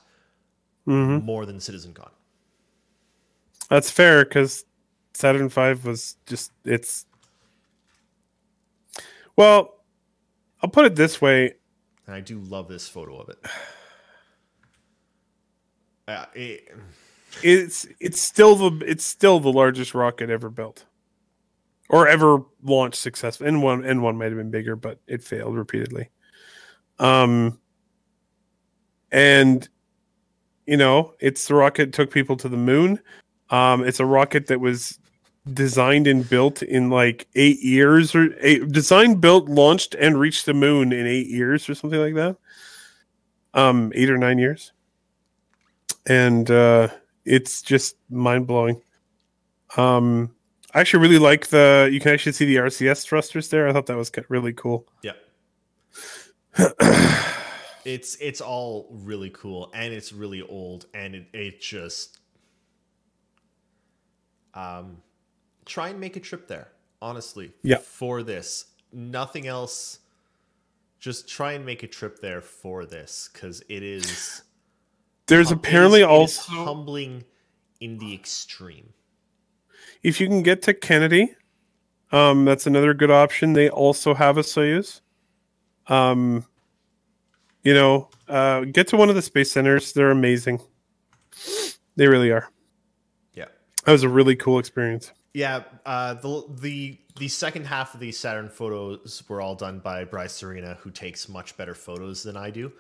more than CitizenCon. That's fair, because Saturn V was just, well, I'll put it this way. And I do love this photo of it. It's still the largest rocket ever built, or ever launched successfully. And one might have been bigger, but it failed repeatedly. And it's the rocket that took people to the moon. It's a rocket that was designed and built in like 8 years, or designed, built, launched, and reached the moon in 8 years, or something like that. 8 or 9 years, and it's just mind blowing. I actually really like you can actually see the RCS thrusters there. I thought that was really cool. Yeah. It's all really cool, and it's really old, and it just try and make a trip there, honestly. Yeah. For this. Nothing else. Just try and make a trip there for this, because it is there's apparently also it is humbling in the extreme. If you can get to Kennedy, that's another good option. They also have a Soyuz. Get to one of the space centers. They're amazing. They really are. Yeah. That was a really cool experience. Yeah. The second half of the Saturn photos were all done by Bryce Serena, who takes much better photos than I do.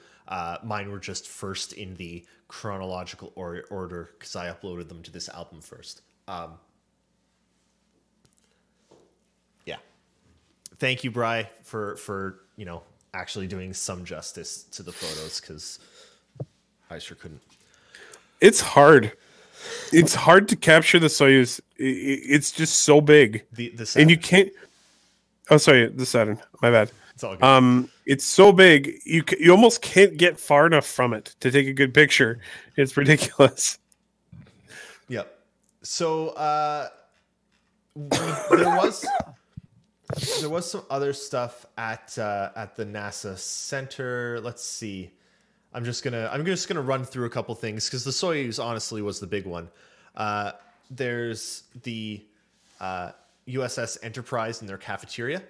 Mine were just first in the chronological order because I uploaded them to this album first. Yeah. Thank you, Bry, for actually doing some justice to the photos, because I sure couldn't. It's hard. It's hard to capture the Soyuz. It's just so big. The and you can't. Oh, sorry, the Saturn. My bad. It's all good. It's so big. You almost can't get far enough from it to take a good picture. It's ridiculous. Yep. So there was some other stuff at the NASA Center. Let's see. I'm just gonna run through a couple things, because the Soyuz honestly was the big one. There's the USS Enterprise in their cafeteria,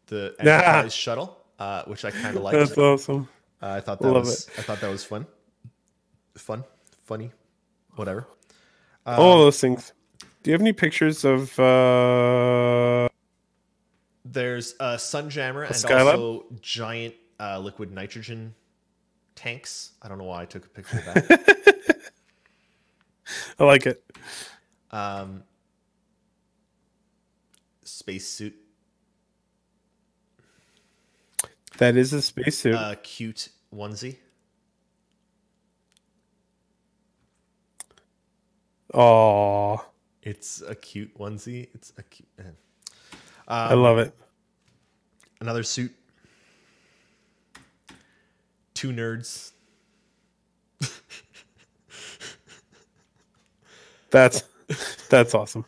the Enterprise shuttle, which I kind of liked. That's awesome. I thought that was fun, funny, whatever. All those things. Do you have any pictures of? There's a Sunjammer and Skylab? also giant liquid nitrogen tanks. I don't know why I took a picture of that. I like it. Spacesuit. That is a spacesuit. Cute onesie. Oh, It's a cute onesie. It's a cute. I love it. Another suit. Two nerds. That's awesome.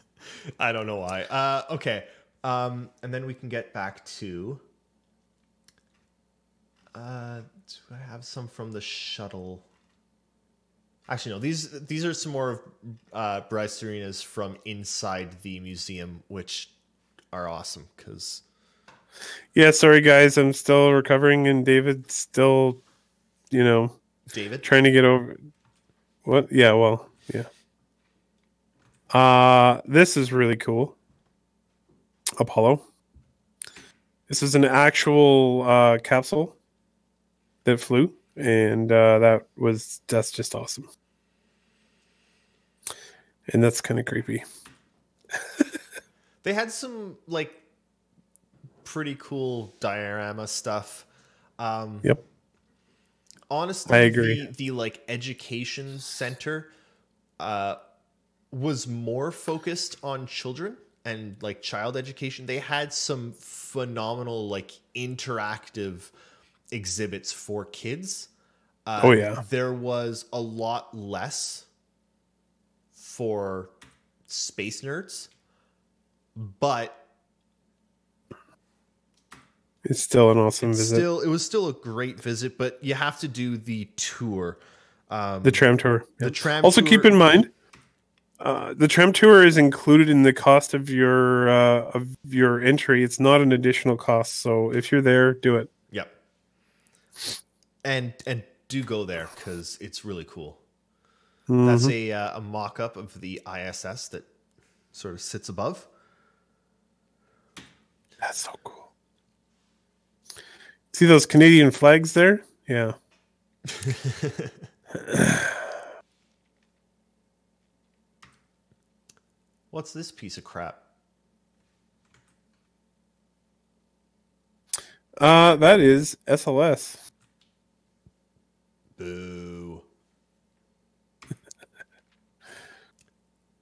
I don't know why. Okay. And then we can get back to. Do I have some from the shuttle? Actually, no. These are some more of Bryce Serena's from inside the museum, which are awesome because. Yeah, sorry guys, I'm still recovering, and David's still, David trying to get over. What? Yeah, well, yeah. This is really cool. Apollo. This is an actual capsule that flew, and that's just awesome. And that's kind of creepy. They had some like pretty cool diorama stuff. Yep. Honestly, I agree. the like education center was more focused on children and like child education. They had some phenomenal like interactive exhibits for kids. Oh yeah. There was a lot less for space nerds, but it's still an awesome visit. It was still a great visit, but you have to do the tour. The tram tour. The Yep. tram also, tour. keep in mind, the tram tour is included in the cost of your entry. It's not an additional cost. So if you're there, do it. Yep. And do go there because it's really cool. Mm-hmm. That's a mock-up of the ISS that sort of sits above. That's so cool. See those Canadian flags there? Yeah. What's this piece of crap? That is SLS. Boo.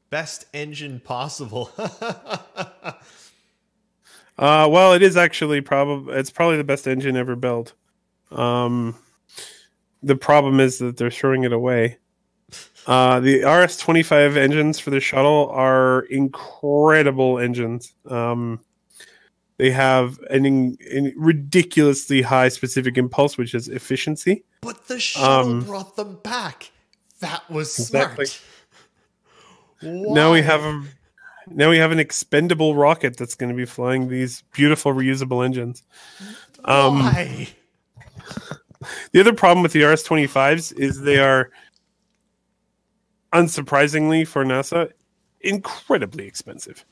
Best engine possible. Well, it is actually it's probably the best engine ever built. The problem is that they're throwing it away. The RS-25 engines for the shuttle are incredible engines. They have an ridiculously high specific impulse, which is efficiency. But the shuttle brought them back. That was smart. Exactly. Why? Now we have an expendable rocket that's going to be flying these beautiful reusable engines. Why? The other problem with the RS-25s is they are, unsurprisingly for NASA, incredibly expensive.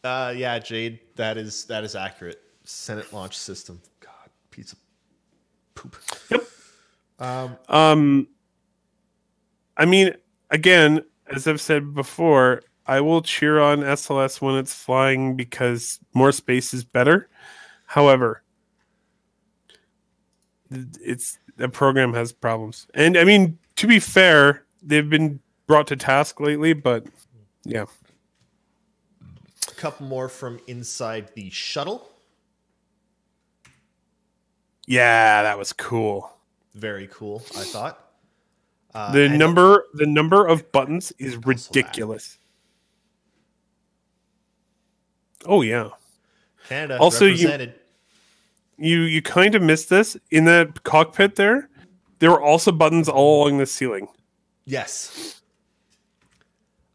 Yeah, Jade, that is accurate. Senate launch system. God, piece of poop. Yep. I mean, again, as I've said before, I will cheer on SLS when it's flying because more space is better. However, the program has problems. And I mean, to be fair, they've been brought to task lately, but yeah. A couple more from inside the shuttle. Yeah, that was cool. Very cool, I thought. The number of buttons is ridiculous. Oh yeah. Canada also represented. You kind of missed this in that cockpit there. There were also buttons all along the ceiling. Yes.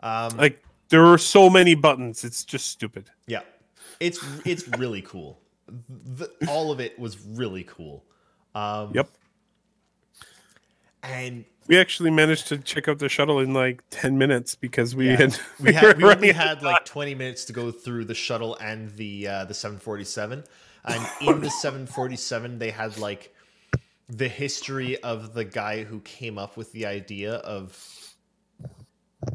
Like there were so many buttons. It's just stupid. Yeah. It's really cool. All of it was really cool. Yep. And we actually managed to check out the shuttle in like 10 minutes because we we only had like 20 minutes to go through the shuttle and the 747. And in the 747, they had like the history of the guy who came up with the idea of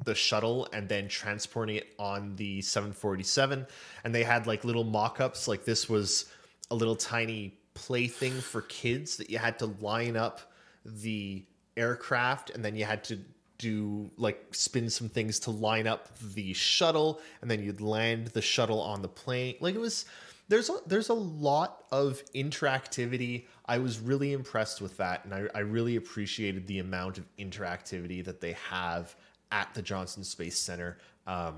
the shuttle and then transporting it on the 747. And they had like little mock-ups. Like this was a little tiny plaything for kids that you had to line up the aircraft, and then you had to do like spin some things to line up the shuttle, and then you'd land the shuttle on the plane. Like it was, there's a lot of interactivity. I was really impressed with that, and I really appreciated the amount of interactivity that they have at the Johnson Space Center. Yeah.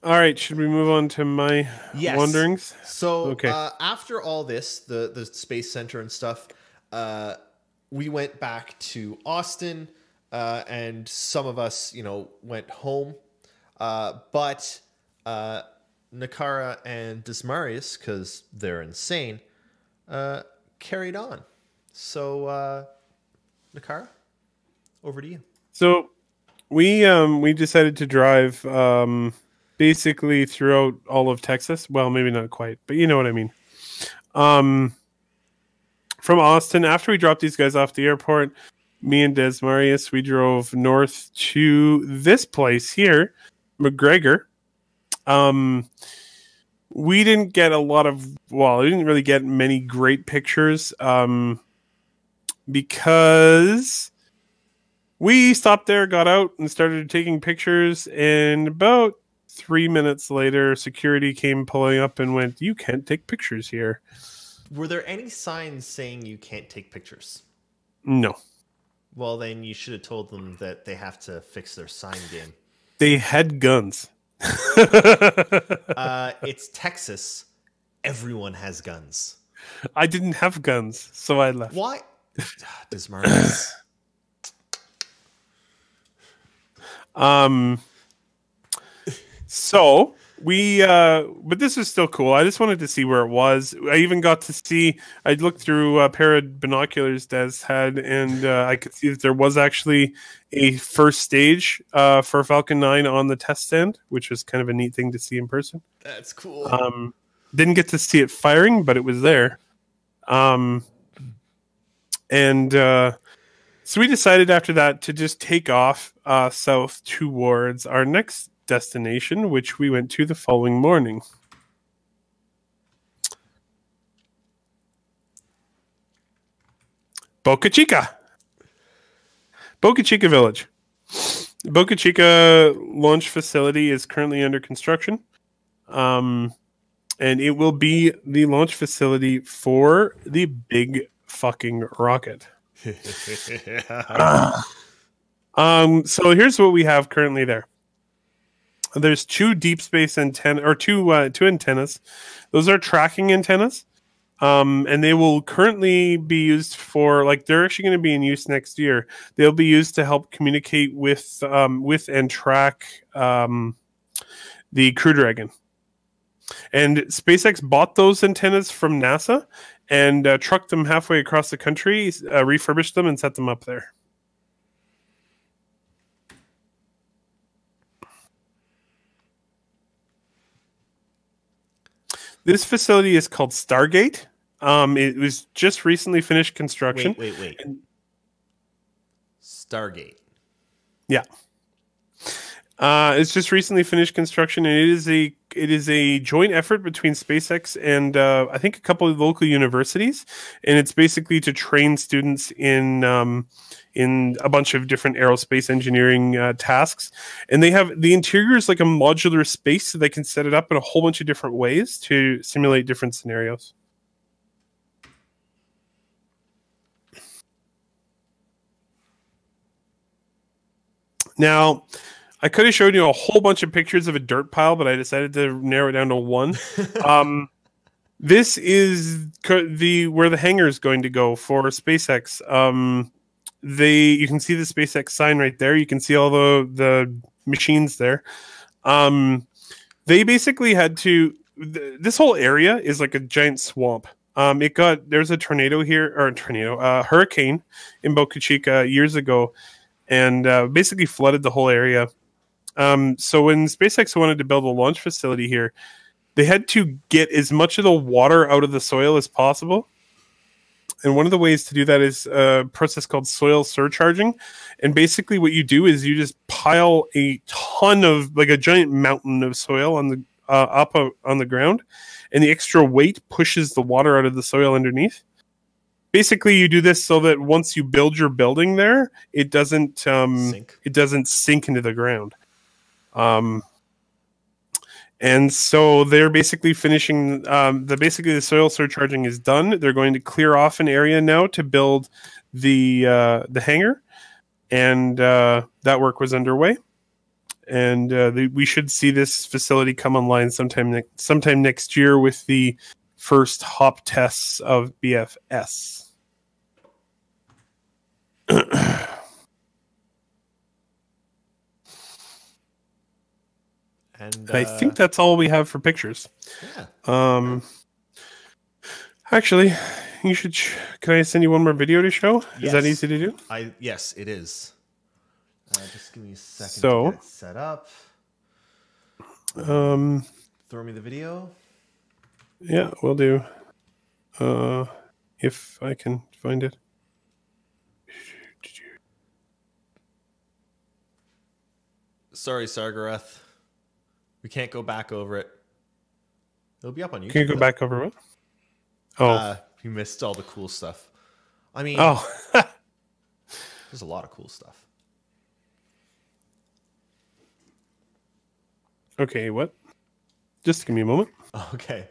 All right, should we move on to my wanderings? So okay. After all this, the Space Center and stuff, we went back to Austin, and some of us, went home. But Nehkara and Dismarius, because they're insane, carried on. So, Nehkara, over to you. So we decided to drive basically throughout all of Texas. Well, maybe not quite, but you know what I mean. From Austin, after we dropped these guys off the airport, me and Des Marius, we drove north to this place here, McGregor. We didn't get we didn't really get many great pictures because we stopped there, got out, and started taking pictures, and about 3 minutes later, security came pulling up and went, "You can't take pictures here." Were there any signs saying you can't take pictures? No. Well, then you should have told them that they have to fix their sign game. They had guns. It's Texas. Everyone has guns. I didn't have guns, so I left. Why? Dismarcus. So we but this is still cool. I just wanted to see where it was. I even got to see, I looked through a pair of binoculars Des had, and I could see that there was actually a first stage for Falcon 9 on the test stand, which was kind of a neat thing to see in person. That's cool. Didn't get to see it firing, but it was there. So we decided after that to just take off south towards our next destination, which we went to the following morning. Boca Chica. Boca Chica Village. Boca Chica launch facility is currently under construction. And it will be the launch facility for the big fucking rocket. So here's what we have currently there. There's two deep space antenna, or two antennas. Those are tracking antennas, and they will currently be used for, like, they're actually going to be in use next year. They'll be used to help communicate with and track the Crew Dragon. And SpaceX bought those antennas from NASA and trucked them halfway across the country, refurbished them, and set them up there. This facility is called Stargate. It was just recently finished construction. Wait. Stargate. Yeah. It's just recently finished construction, and it is a joint effort between SpaceX and I think a couple of local universities, and it's basically to train students in a bunch of different aerospace engineering tasks. And they have the interior is like a modular space, so they can set it up in a whole bunch of different ways to simulate different scenarios. Now, I could have showed you a whole bunch of pictures of a dirt pile, but I decided to narrow it down to one. This is where the hangar is going to go for SpaceX. You can see the SpaceX sign right there. You can see all the machines there. They basically had to. This whole area is like a giant swamp. There's a tornado here, or a hurricane in Boca Chica years ago, and basically flooded the whole area. So when SpaceX wanted to build a launch facility here, they had to get as much of the water out of the soil as possible. And one of the ways to do that is a process called soil surcharging. And basically what you do is you just pile a ton of, like a giant mountain of soil on the up on the ground, and the extra weight pushes the water out of the soil underneath. Basically, you do this so that once you build your building there, it doesn't sink. It doesn't sink into the ground. And so they're basically finishing. The soil surcharging is done. They're going to clear off an area now to build the hangar, and that work was underway. And we should see this facility come online sometime next year with the first hop tests of BFS. And I think that's all we have for pictures. Yeah. Actually, you should. Can I send you one more video to show? Yes. Is that easy to do? Yes, it is. Just give me a second So, to get it set up. um, Throw me the video. yeah, we'll do. If I can find it. Sorry, Sargarath. We can't go back over it. It'll be up on YouTube. Can you go though. back over what? Oh, You missed all the cool stuff. I mean, oh, there's a lot of cool stuff. okay. What? Just give me a moment. Okay.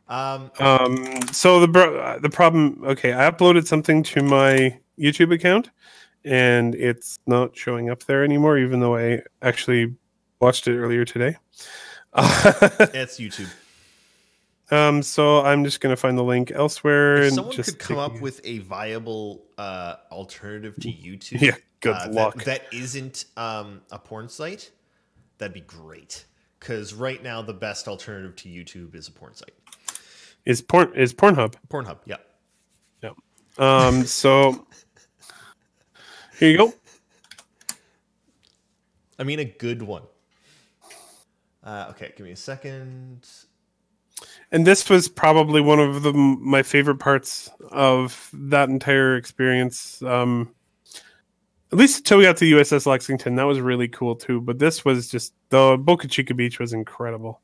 So the problem. Okay, I uploaded something to my YouTube account, and it's not showing up there anymore, even though I actually watched it earlier today. It's YouTube. So I'm just gonna find the link elsewhere. If and someone just could come up with a viable alternative to YouTube, Yeah, good luck. that isn't a porn site, that'd be great. Because right now the best alternative to YouTube is a porn site. Is Pornhub. Pornhub, yeah. Yeah. So here you go. I mean, a good one. Okay, give me a second. And this was probably one of my favorite parts of that entire experience. At least until we got to the USS Lexington, that was really cool too. But this was just the Boca Chica Beach was incredible.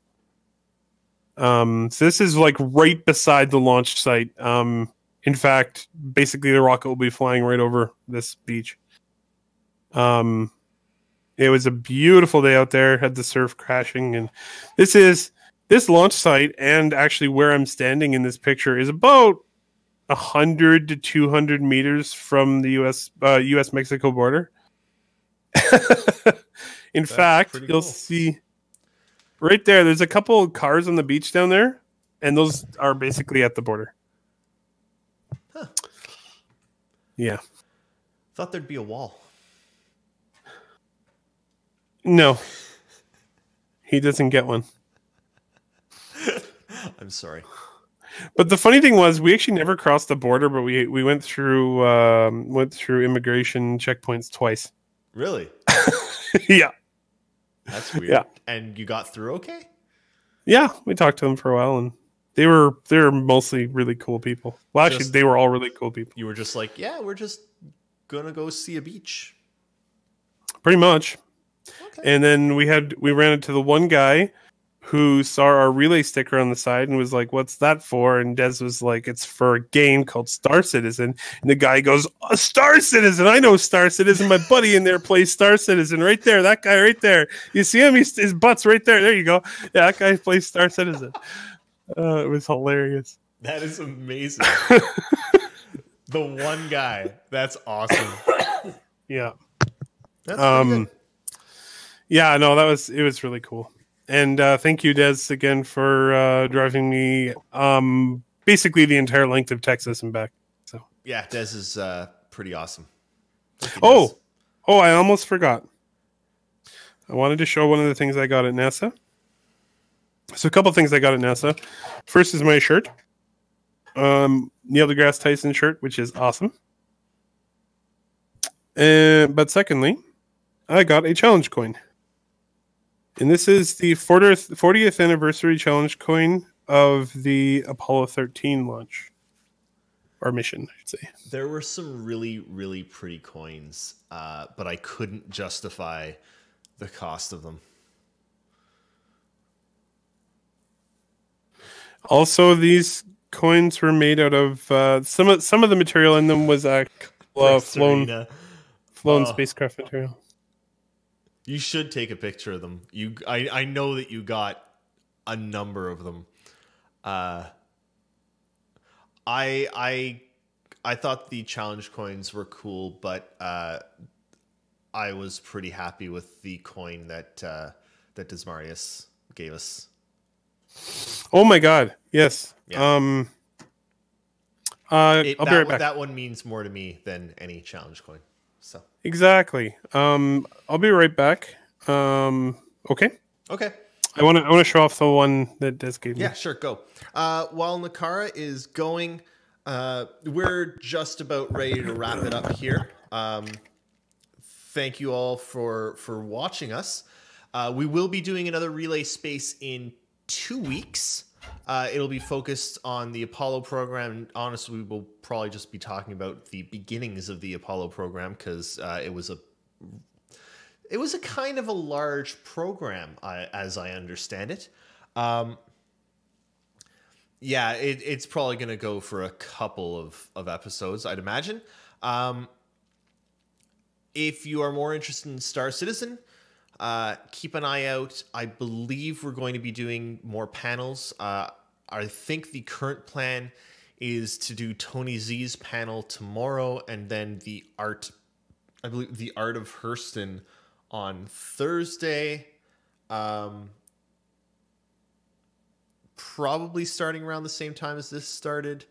So this is like right beside the launch site. In fact, basically the rocket will be flying right over this beach. It was a beautiful day out there. Had the surf crashing, and this launch site, and actually where I'm standing in this picture is about 100 to 200 meters from the US Mexico border. In fact, you'll cool. see right there. There's a couple of cars on the beach down there, and those are basically at the border. Huh. Yeah. Thought there'd be a wall. No. He doesn't get one. I'm sorry. But the funny thing was, we actually never crossed the border, but we went through immigration checkpoints twice. Really? Yeah. That's weird. Yeah. And you got through okay? Yeah, we talked to them for a while, and they were mostly really cool people. Well, actually, they were all really cool people. You were just like, yeah, we're just gonna go see a beach. Pretty much. Okay. And then we ran into the one guy who saw our relay sticker on the side and was like, "What's that for?" And Des was like, "It's for a game called Star Citizen." And the guy goes, "Oh, Star Citizen! I know Star Citizen. My buddy in there plays Star Citizen right there. That guy right there. You see him? His butt's right there. There you go. Yeah, that guy plays Star Citizen." It was hilarious. That is amazing. The one guy. That's awesome. Yeah. That's pretty good. Yeah, no, it was really cool. And thank you, Des, again for driving me basically the entire length of Texas and back. So Yeah, Des is pretty awesome. Oh, I almost forgot. I wanted to show one of the things I got at NASA. So a couple of things I got at NASA. First is my shirt. Neil deGrasse Tyson shirt, which is awesome. But secondly, I got a challenge coin. And this is the 40th anniversary challenge coin of the Apollo 13 launch. Or mission, I should say. There were some really, really pretty coins, but I couldn't justify the cost of them. Also, these coins were made out of some of the material in them was flown spacecraft material. You should take a picture of them. I know that you got a number of them. I thought the challenge coins were cool, but I was pretty happy with the coin that Desmarius gave us. Oh my god! Yes. Yeah. I'll be right back. That one means more to me than any challenge coin. So exactly. I'll be right back. Okay. Okay. I want to show off the one that Des gave me. Yeah, sure, go. While Nehkara is going, we're just about ready to wrap it up here. thank you all for watching us. We will be doing another Relay Space in 2 weeks. It'll be focused on the Apollo program. And honestly, we will probably just be talking about the beginnings of the Apollo program because it was a kind of a large program, as I understand it. Yeah, it's probably going to go for a couple of episodes, I'd imagine. If you are more interested in Star Citizen, keep an eye out. I believe we're going to be doing more panels. I think the current plan is to do Tony Z's panel tomorrow, and then the art of Hurston on Thursday. Probably starting around the same time as this started.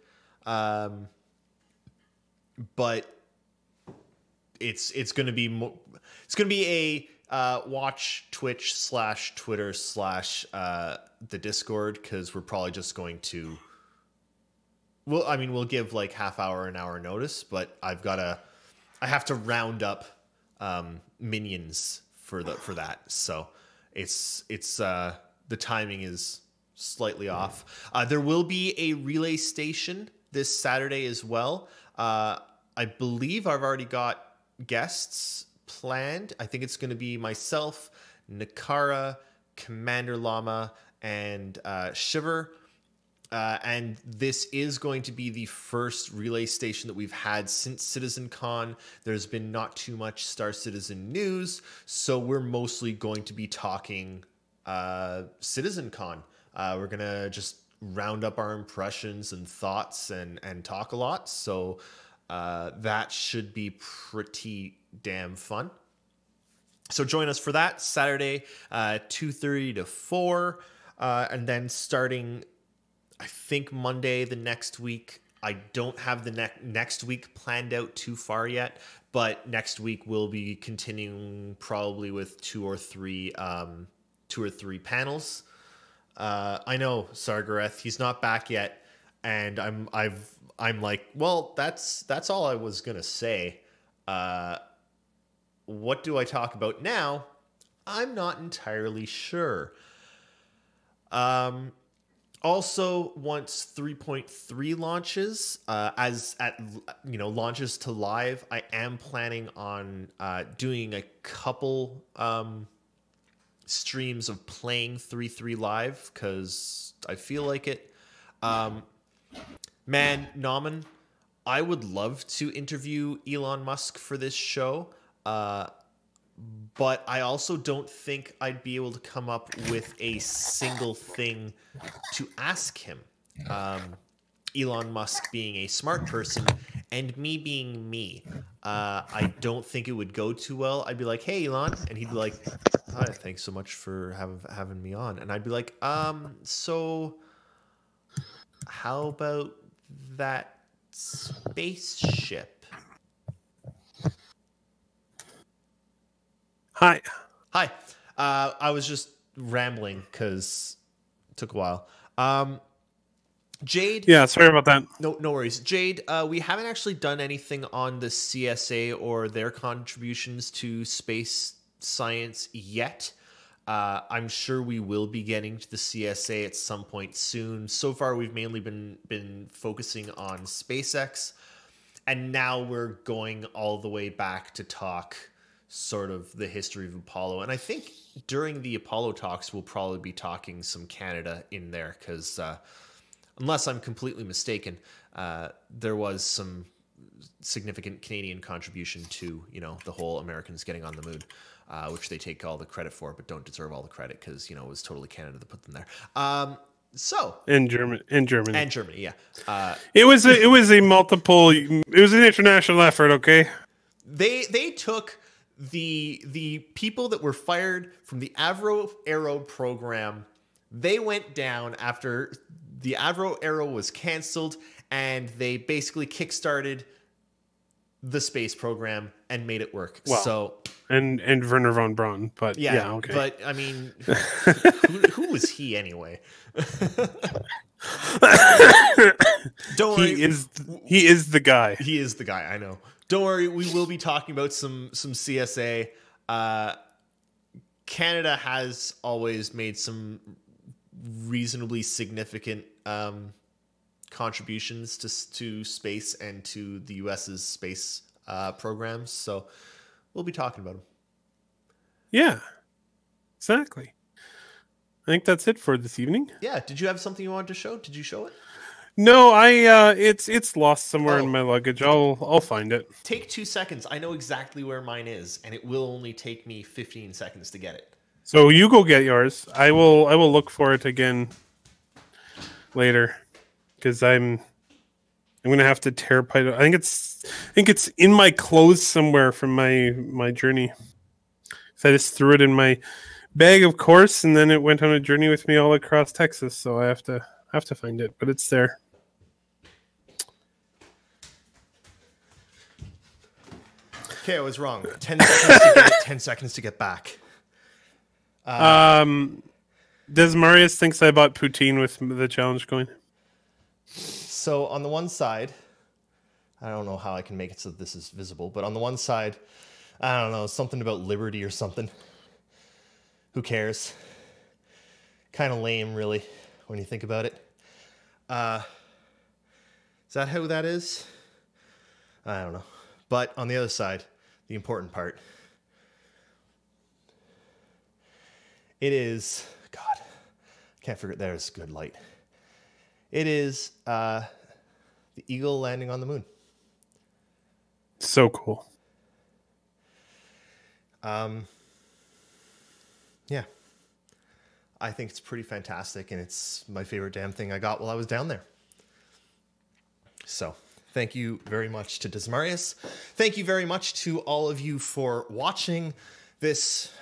But it's going to be a watch Twitch / Twitter / the Discord, because we're probably just going to. We'll give like half hour, an hour notice, but I have to round up minions for that. So it's the timing is slightly off. There will be a relay station this Saturday as well. I believe I've already got guests planned. I think it's going to be myself, Nehkara, Commander Llama, and Shiver. And this is going to be the first relay station that we've had since CitizenCon. There's been not too much Star Citizen news, so we're mostly going to be talking CitizenCon. We're going to just round up our impressions and thoughts and talk a lot. So that should be pretty damn fun. So join us for that Saturday, 2:30 to 4. And then starting, I think, Monday the next week. I don't have the next week planned out too far yet, but next week we'll be continuing probably with two or three panels. I know Sargareth, he's not back yet, and I'm like, well, that's all I was gonna say. What do I talk about now? I'm not entirely sure. Also, once 3.3 launches, launches to live, I am planning on doing a couple streams of playing 3.3 live because I feel like it. Man, Nauman, I would love to interview Elon Musk for this show, but I also don't think I'd be able to come up with a single thing to ask him. Elon Musk being a smart person and me being me, I don't think it would go too well. I'd be like, "Hey, Elon," and he'd be like, "Hi, thanks so much for having me on." And I'd be like, so how about that spaceship?" Hi. I was just rambling because it took a while. Jade. Yeah, sorry about that. No worries. Jade, we haven't actually done anything on the CSA or their contributions to space science yet. I'm sure we will be getting to the CSA at some point soon. So far, we've mainly been focusing on SpaceX, and now we're going all the way back to talk sort of the history of Apollo. And I think during the Apollo talks, we'll probably be talking some Canada in there because unless I'm completely mistaken, there was some significant Canadian contribution to, the whole Americans getting on the moon, which they take all the credit for, but don't deserve all the credit because, it was totally Canada that put them there. In Germany, yeah. It was an international effort. Okay. They took the people that were fired from the Avro Aero program. They went down after the Avro Aero was canceled, and they basically kickstarted the space program and made it work. Well, and Werner von Braun, but yeah, okay. But I mean, who was he anyway? Don't worry. He is the guy. He is the guy. I know. Don't worry, we will be talking about some CSA. Canada has always made some reasonably significant contributions to space and to the US's space programs, so we'll be talking about them. Yeah, exactly. I think that's it for this evening. Yeah. Did you have something you wanted to show? Did you show it? No, it's lost somewhere in my luggage. I'll find it. Take 2 seconds. I know exactly where mine is, and it will only take me 15 seconds to get it. So you go get yours. I will look for it again later, because I'm gonna have to tear apart. I think it's in my clothes somewhere from my journey. So I just threw it in my bag, of course, and then it went on a journey with me all across Texas. So I have to find it, but it's there. Okay, I was wrong. 10 seconds to get it, 10 seconds to get back. Desmarius thinks I bought poutine with the challenge coin. So on the one side, I don't know how I can make it so that this is visible, but on the one side, I don't know, something about liberty or something. Who cares? Kind of lame, really, when you think about it. Is that how that is? I don't know. But on the other side, the important part. It is, God, I can't figure it. There's good light. It is the Eagle landing on the moon. So cool. Yeah. I think it's pretty fantastic, and it's my favorite damn thing I got while I was down there. So, thank you very much to Desmarius. Thank you very much to all of you for watching this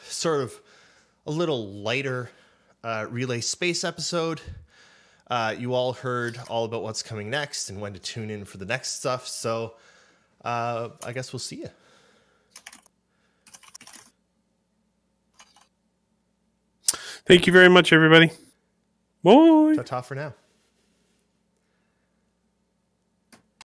sort of a little lighter Relay Space episode. You all heard all about what's coming next and when to tune in for the next stuff. So, I guess we'll see you. Thank you very much, everybody. Bye. Ta-ta for now.